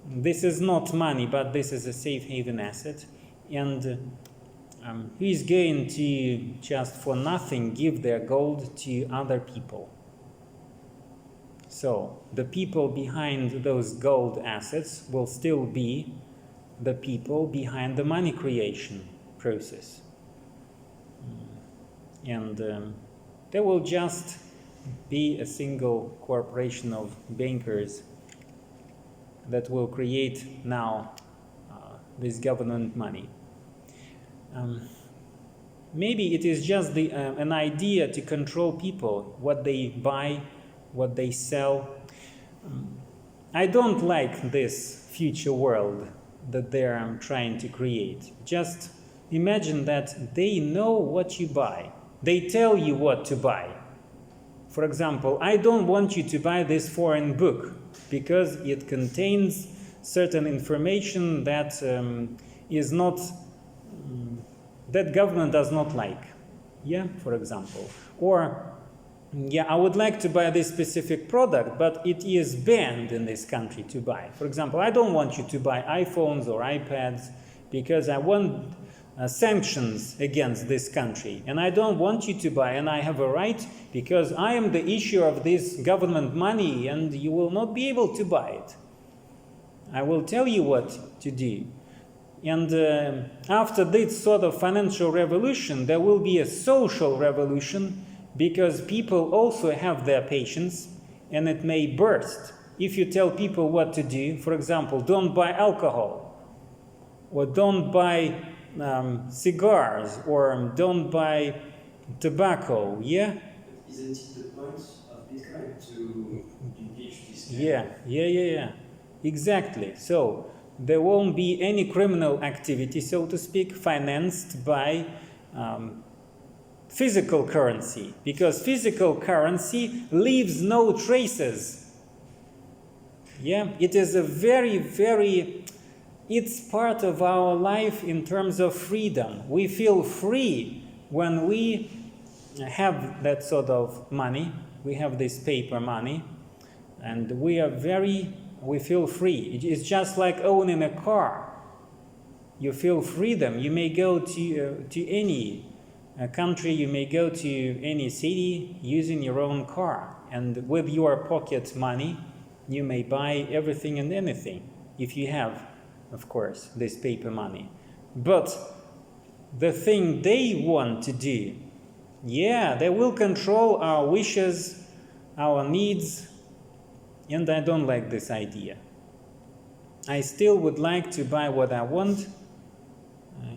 This is not money, but this is a safe haven asset. And who is going to just for nothing give their gold to other people? So the people behind those gold assets will still be the people behind the money creation process. And there will just be a single corporation of bankers that will create now this government money. Maybe it is just an idea to control people, what they buy, what they sell. I don't like this future world that they're trying to create. Just imagine that they know what you buy. They tell you what to buy. For example, I don't want you to buy this foreign book because it contains certain information that is not that government does not like. Yeah, for example. Or yeah, I would like to buy this specific product, but it is banned in this country to buy. For example, I don't want you to buy iPhones or iPads because I want sanctions against this country. And I don't want you to buy, and I have a right because I am the issuer of this government money and you will not be able to buy it. I will tell you what to do. And after this sort of financial revolution, there will be a social revolution because people also have their patience and it may burst. If you tell people what to do, for example, don't buy alcohol or don't buy cigars or don't buy tobacco, yeah? Isn't it the point of Bitcoin to engage this? Yeah. Exactly. So there won't be any criminal activity, so to speak, financed by physical currency, because physical currency leaves no traces. Yeah, it is a very, it's part of our life in terms of freedom. We feel free when we have that sort of money. We have this paper money, and we feel free. It's just like owning a car. You feel freedom. You may go to any country, you may go to any city using your own car. And with your pocket money, you may buy everything and anything, if you have, of course, this paper money. But the thing they want to do, yeah, they will control our wishes, our needs, and I don't like this idea. I still would like to buy what I want,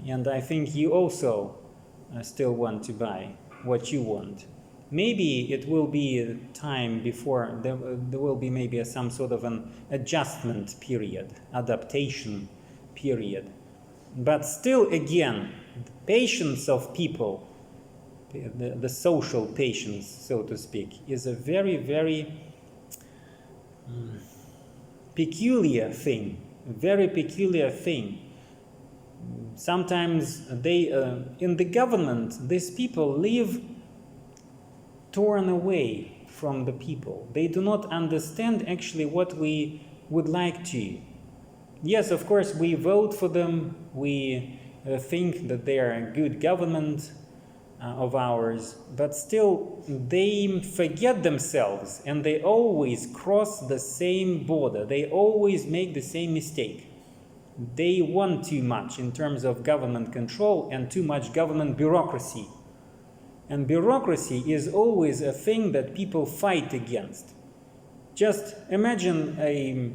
and I think you also still want to buy what you want. Maybe it will be a time before there will be maybe some sort of an adjustment period, adaptation period. But still, again, the patience of people, the social patience, so to speak, is a very peculiar thing, very peculiar thing. Sometimes they, in the government, these people live torn away from the people. They do not understand actually what we would like to. Yes, of course, we vote for them. We think that they are a good government. of ours, but still they forget themselves and they always cross the same border. They always make the same mistake. They want too much in terms of government control and too much government bureaucracy. And bureaucracy is always a thing that people fight against. Just imagine a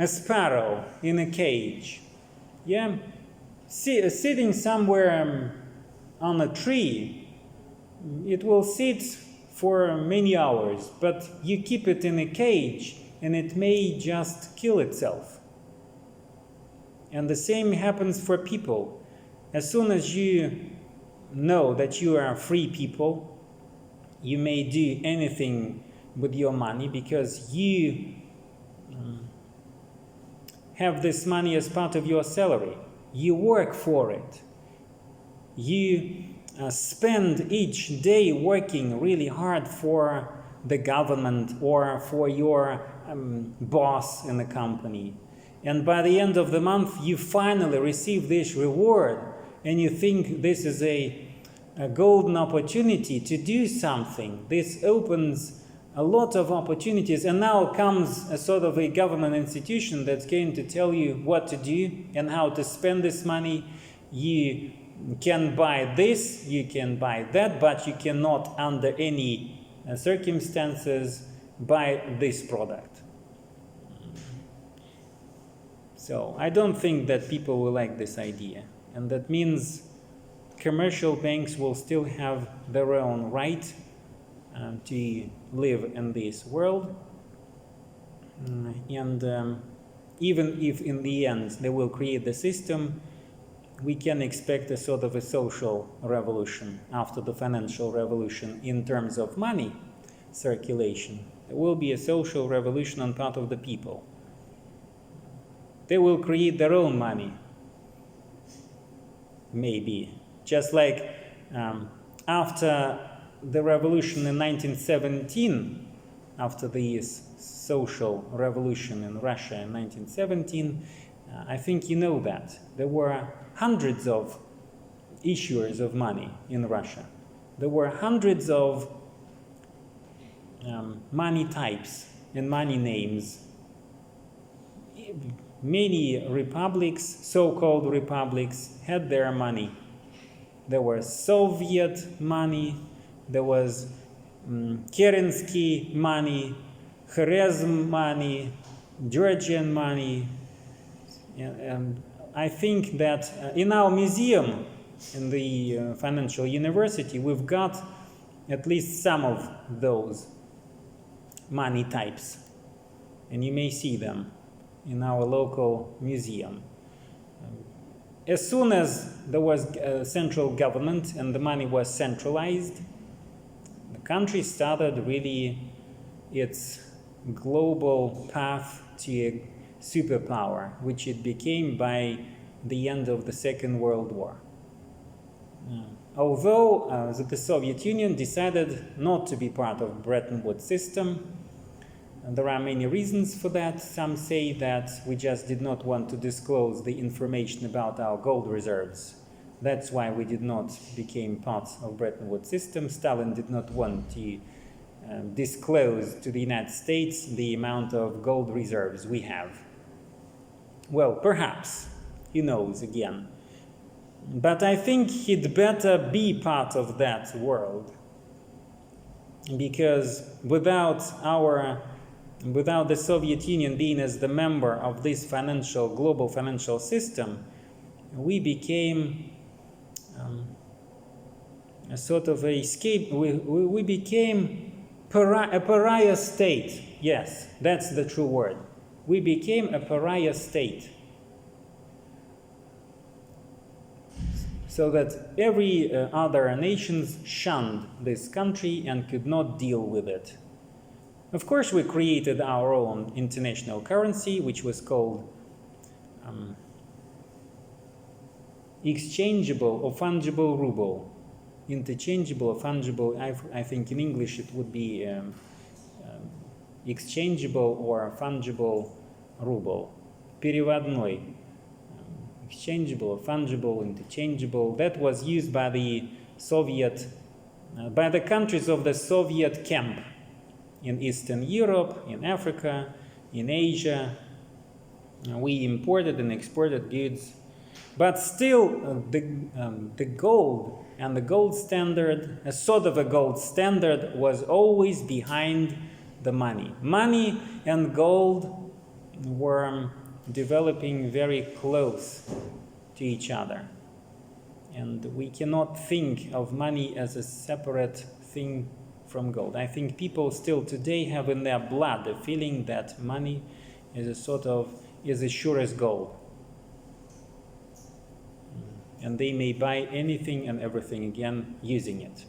sparrow in a cage, yeah, sitting somewhere on a tree. It will sit for many hours, but you keep it in a cage and it may just kill itself. And the same happens for people. As soon as you know that you are free people, you may do anything with your money because you have this money as part of your salary. You work for it. You spend each day working really hard for the government or for your boss in the company. And by the end of the month, you finally receive this reward and you think this is a golden opportunity to do something. This opens a lot of opportunities, and now comes a sort of a government institution that's going to tell you what to do and how to spend this money. You can buy this, you can buy that, but you cannot under any circumstances buy this product. So I don't think that people will like this idea, and that means commercial banks will still have their own right to live in this world, and even if in the end they will create the system, we can expect a sort of a social revolution after the financial revolution in terms of money circulation. There will be a social revolution on part of the people. They will create their own money, maybe, just like after the revolution in 1917, after the social revolution in Russia in 1917, I think you know that. There were hundreds of issuers of money in Russia. There were hundreds of money types and money names. Many republics, so-called republics, had their money. There was Soviet money, there was Kerensky money, Khwarezm money, Georgian money. And I think that in our museum, in the financial university, we've got at least some of those money types. And you may see them in our local museum. As soon as there was a central government and the money was centralized, the country started really its global path to a superpower, which it became by the end of the Second World War. Although the Soviet Union decided not to be part of Bretton Woods system, and there are many reasons for that. Some say that we just did not want to disclose the information about our gold reserves. That's why we did not become part of Bretton Woods system. Stalin did not want to disclose to the United States the amount of gold reserves we have. Well, perhaps, who knows again. But I think he'd better be part of that world, because without the Soviet Union being as the member of this global financial system, we became a sort of we became a pariah state. Yes, that's the true word. We became a pariah state. So that every other nations shunned this country and could not deal with it. Of course, we created our own international currency, which was called exchangeable or fungible ruble. Interchangeable or fungible, I think in English it would be exchangeable or fungible ruble. Переводной. exchangeable or fungible, interchangeable, that was used by the Soviet, by the countries of the Soviet camp in Eastern Europe, in Africa, in Asia. We imported and exported goods, but still the gold and the gold standard, a sort of a gold standard, was always behind the money. Money and gold were developing very close to each other. And we cannot think of money as a separate thing from gold. I think people still today have in their blood the feeling that money is as sure as gold. And they may buy anything and everything again using it.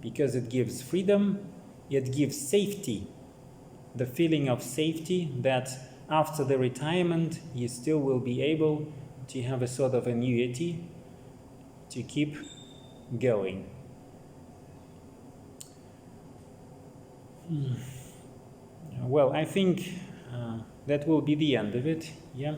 Because it gives freedom, it gives safety, the feeling of safety that after the retirement you still will be able to have a sort of annuity to keep going. Well, I think that will be the end of it. Yeah.